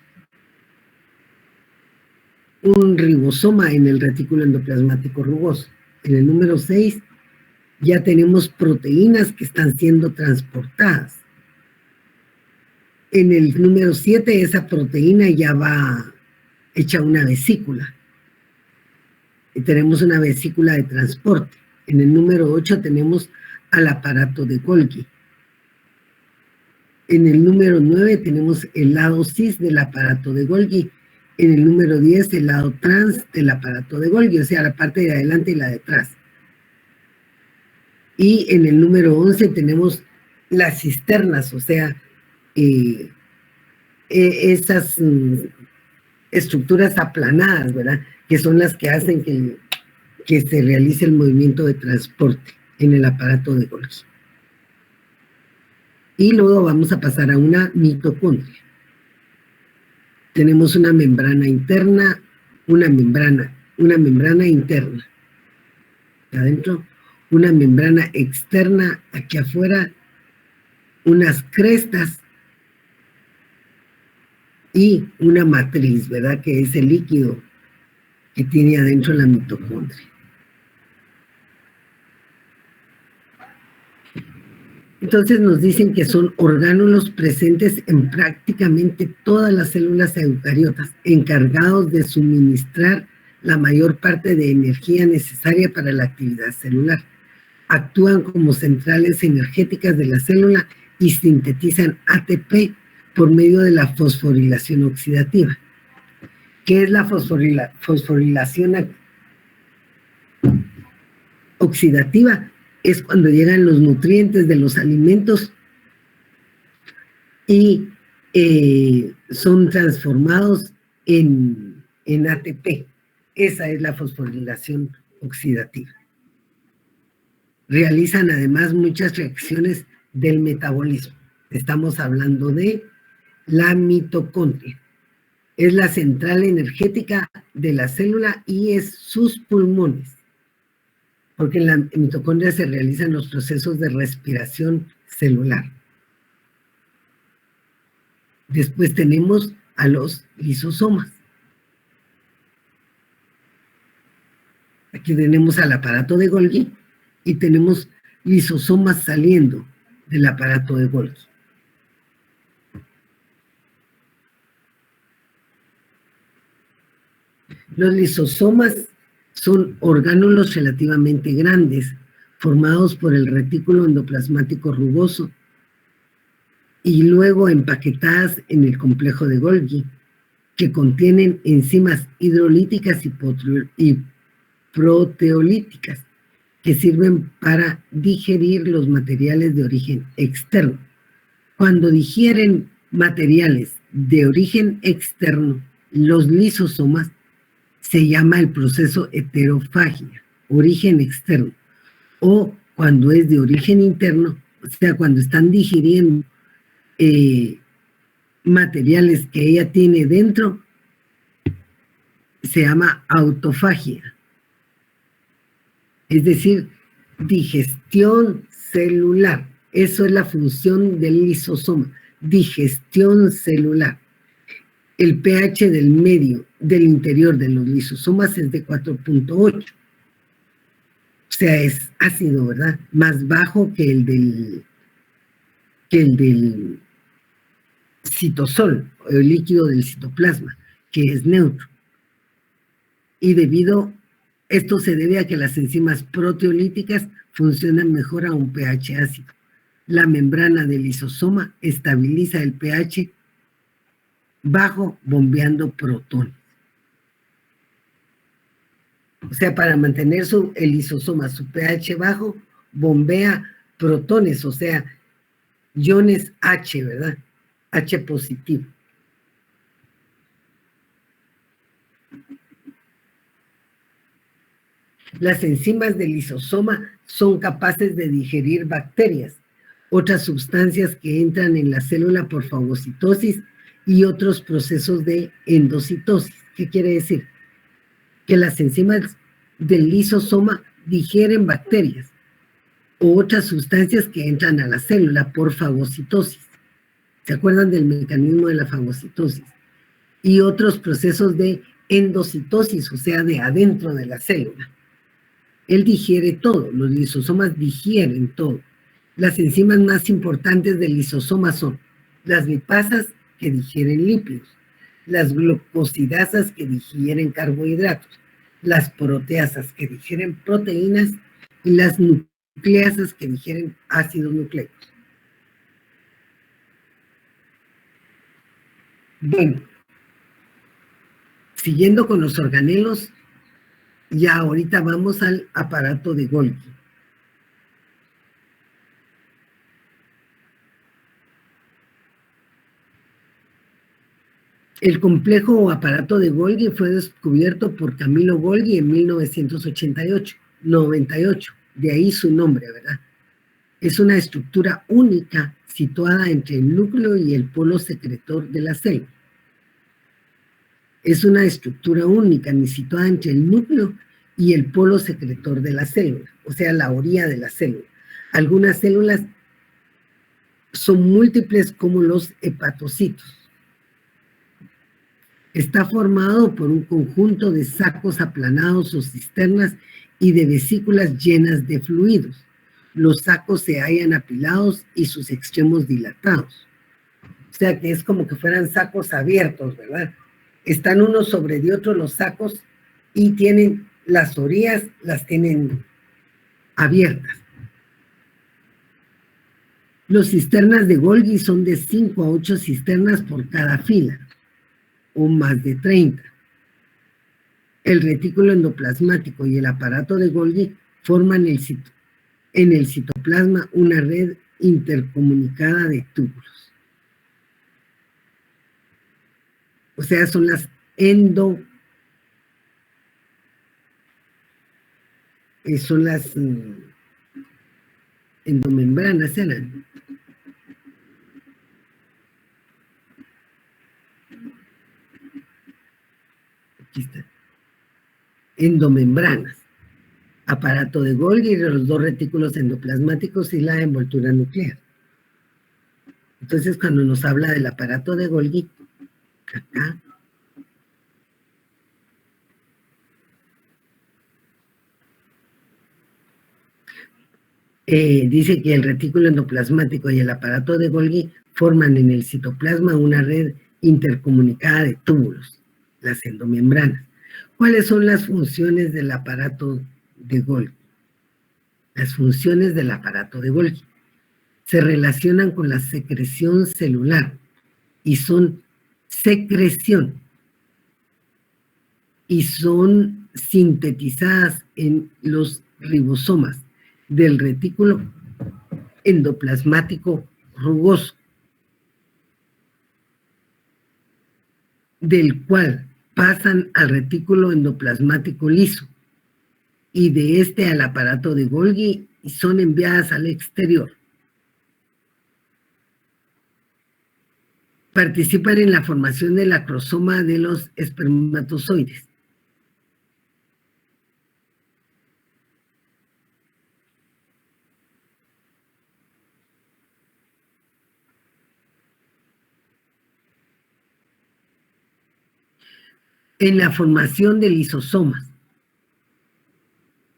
ribosoma en el retículo endoplasmático rugoso. En el número 6, ya tenemos proteínas que están siendo transportadas. En el número 7, esa proteína ya va hecha una vesícula. Y tenemos una vesícula de transporte. En el número 8 tenemos al aparato de Golgi. En el número 9 tenemos el lado cis del aparato de Golgi. En el número 10 el lado trans del aparato de Golgi, o sea, la parte de adelante y la de atrás. Y en el número 11 tenemos las cisternas, o sea, esas estructuras aplanadas, ¿verdad? Que son las que hacen que se realice el movimiento de transporte en el aparato de Golgi. Y luego vamos a pasar a una mitocondria. Tenemos una membrana interna, una membrana interna. Adentro, una membrana externa, aquí afuera, unas crestas y una matriz, ¿verdad? Que es el líquido que tiene adentro la mitocondria. Entonces nos dicen que son orgánulos presentes en prácticamente todas las células eucariotas, encargados de suministrar la mayor parte de energía necesaria para la actividad celular. Actúan como centrales energéticas de la célula y sintetizan ATP por medio de la fosforilación oxidativa. ¿Qué es la fosforilación oxidativa? Es cuando llegan los nutrientes de los alimentos y son transformados en ATP. Esa es la fosforilación oxidativa. Realizan además muchas reacciones del metabolismo. Estamos hablando de la mitocondria. Es la central energética de la célula y es sus pulmones. Porque en la mitocondria se realizan los procesos de respiración celular. Después tenemos a los lisosomas. Aquí tenemos al aparato de Golgi y tenemos lisosomas saliendo del aparato de Golgi. Los lisosomas son orgánulos relativamente grandes, formados por el retículo endoplasmático rugoso y luego empaquetadas en el complejo de Golgi, que contienen enzimas hidrolíticas y proteolíticas, que sirven para digerir los materiales de origen externo. Cuando digieren materiales de origen externo, los lisosomas, se llama el proceso heterofagia, origen externo, o cuando es de origen interno, o sea, cuando están digiriendo materiales que ella tiene dentro, se llama autofagia. Es decir, digestión celular. Eso es la función del lisosoma, digestión celular. El pH del medio, del interior de los lisosomas es de 4.8. O sea, es ácido, ¿verdad? Más bajo que el del citosol, el líquido del citoplasma, que es neutro. Y esto se debe a que las enzimas proteolíticas funcionan mejor a un pH ácido. La membrana del lisosoma estabiliza el pH bajo bombeando protones. O sea, para mantener el lisosoma, su pH bajo, bombea protones, o sea, iones H, ¿verdad? H positivo. Las enzimas del lisosoma son capaces de digerir bacterias, otras sustancias que entran en la célula por fagocitosis y otros procesos de endocitosis. ¿Qué quiere decir? Que las enzimas del lisosoma digieren bacterias o otras sustancias que entran a la célula por fagocitosis. ¿Se acuerdan del mecanismo de la fagocitosis? Y otros procesos de endocitosis, o sea, de adentro de la célula. Él digiere todo, los lisosomas digieren todo. Las enzimas más importantes del lisosoma son las lipasas, que digieren lípidos, las glucosidasas, que digieren carbohidratos, las proteasas, que digieren proteínas, y las nucleasas, que digieren ácidos nucleicos. Bueno, siguiendo con los organelos, ya ahorita vamos al aparato de Golgi. El complejo o aparato de Golgi fue descubierto por Camillo Golgi en 1998, de ahí su nombre, ¿verdad? Es una estructura única situada entre el núcleo y el polo secretor de la célula. Es una estructura única situada entre el núcleo y el polo secretor de la célula, o sea, la orilla de la célula. Algunas células son múltiples como los hepatocitos. Está formado por un conjunto de sacos aplanados o cisternas y de vesículas llenas de fluidos. Los sacos se hallan apilados y sus extremos dilatados. O sea que es como que fueran sacos abiertos, ¿verdad? Están unos sobre de otros los sacos y tienen las orillas, las tienen abiertas. Los cisternas de Golgi son de 5 a 8 cisternas por cada fila, o más de 30. El retículo endoplasmático y el aparato de Golgi forman en el citoplasma una red intercomunicada de túbulos. O sea, son las endomembranas, eran. Aquí está. Endomembranas. Aparato de Golgi, los dos retículos endoplasmáticos y la envoltura nuclear. Entonces, cuando nos habla del aparato de Golgi, acá, dice que el retículo endoplasmático y el aparato de Golgi forman en el citoplasma una red intercomunicada de túbulos, las endomembranas. ¿Cuáles son las funciones del aparato de Golgi? Las funciones del aparato de Golgi se relacionan con la secreción celular y son secreción y son sintetizadas en los ribosomas del retículo endoplasmático rugoso, del cual pasan al retículo endoplasmático liso, y de este al aparato de Golgi y son enviadas al exterior. Participan en la formación del acrosoma de los espermatozoides. En la formación de lisosomas.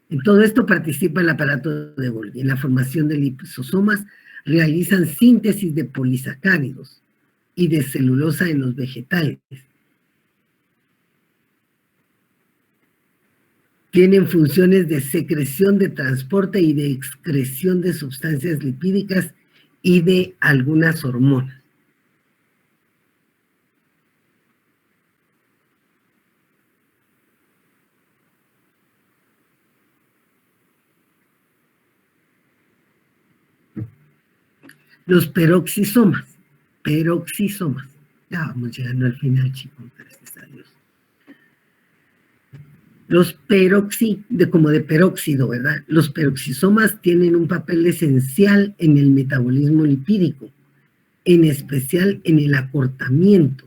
En todo esto participa el aparato de Golgi. En la formación de lisosomas realizan síntesis de polisacáridos y de celulosa en los vegetales. Tienen funciones de secreción, de transporte y de excreción de sustancias lipídicas y de algunas hormonas. Los peroxisomas. Ya vamos llegando al final, chicos, gracias a Dios. Los como de peróxido, ¿verdad? Los peroxisomas tienen un papel esencial en el metabolismo lipídico, en especial en el acortamiento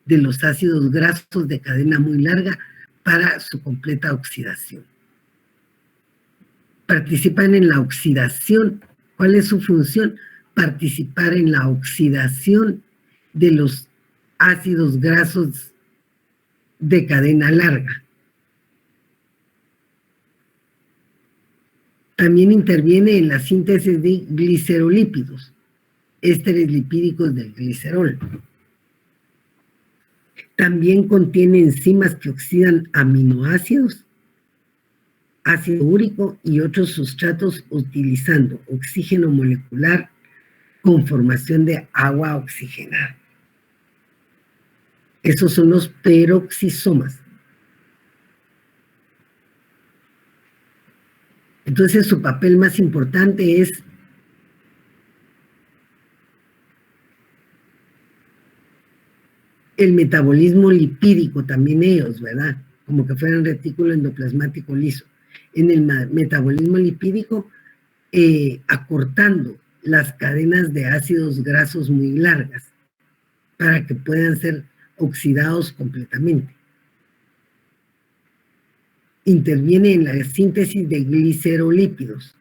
de los ácidos grasos de cadena muy larga para su completa oxidación. Participan en la oxidación. ¿Cuál es su función? Participar en la oxidación de los ácidos grasos de cadena larga. También interviene en la síntesis de glicerolípidos, ésteres lipídicos del glicerol. También contiene enzimas que oxidan aminoácidos, ácido úrico y otros sustratos utilizando oxígeno molecular con formación de agua oxigenada. Esos son los peroxisomas. Entonces su papel más importante es el metabolismo lipídico, también ellos, ¿verdad? Como que fueran retículo endoplasmático liso. En el metabolismo lipídico, acortando las cadenas de ácidos grasos muy largas para que puedan ser oxidados completamente. Interviene en la síntesis de glicerolípidos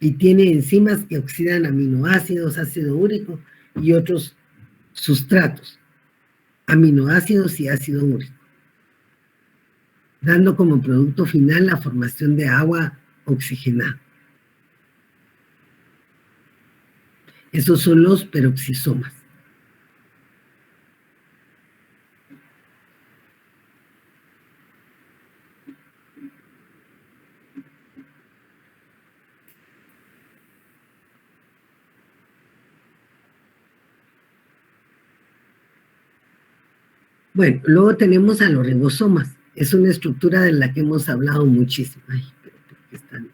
y tiene enzimas que oxidan aminoácidos, ácido úrico y otros sustratos, aminoácidos y ácido úrico, dando como producto final la formación de agua oxigenada. Esos son los peroxisomas. Bueno, luego tenemos a los ribosomas. Es una estructura de la que hemos hablado muchísimo. Ay, pero ¿por qué están?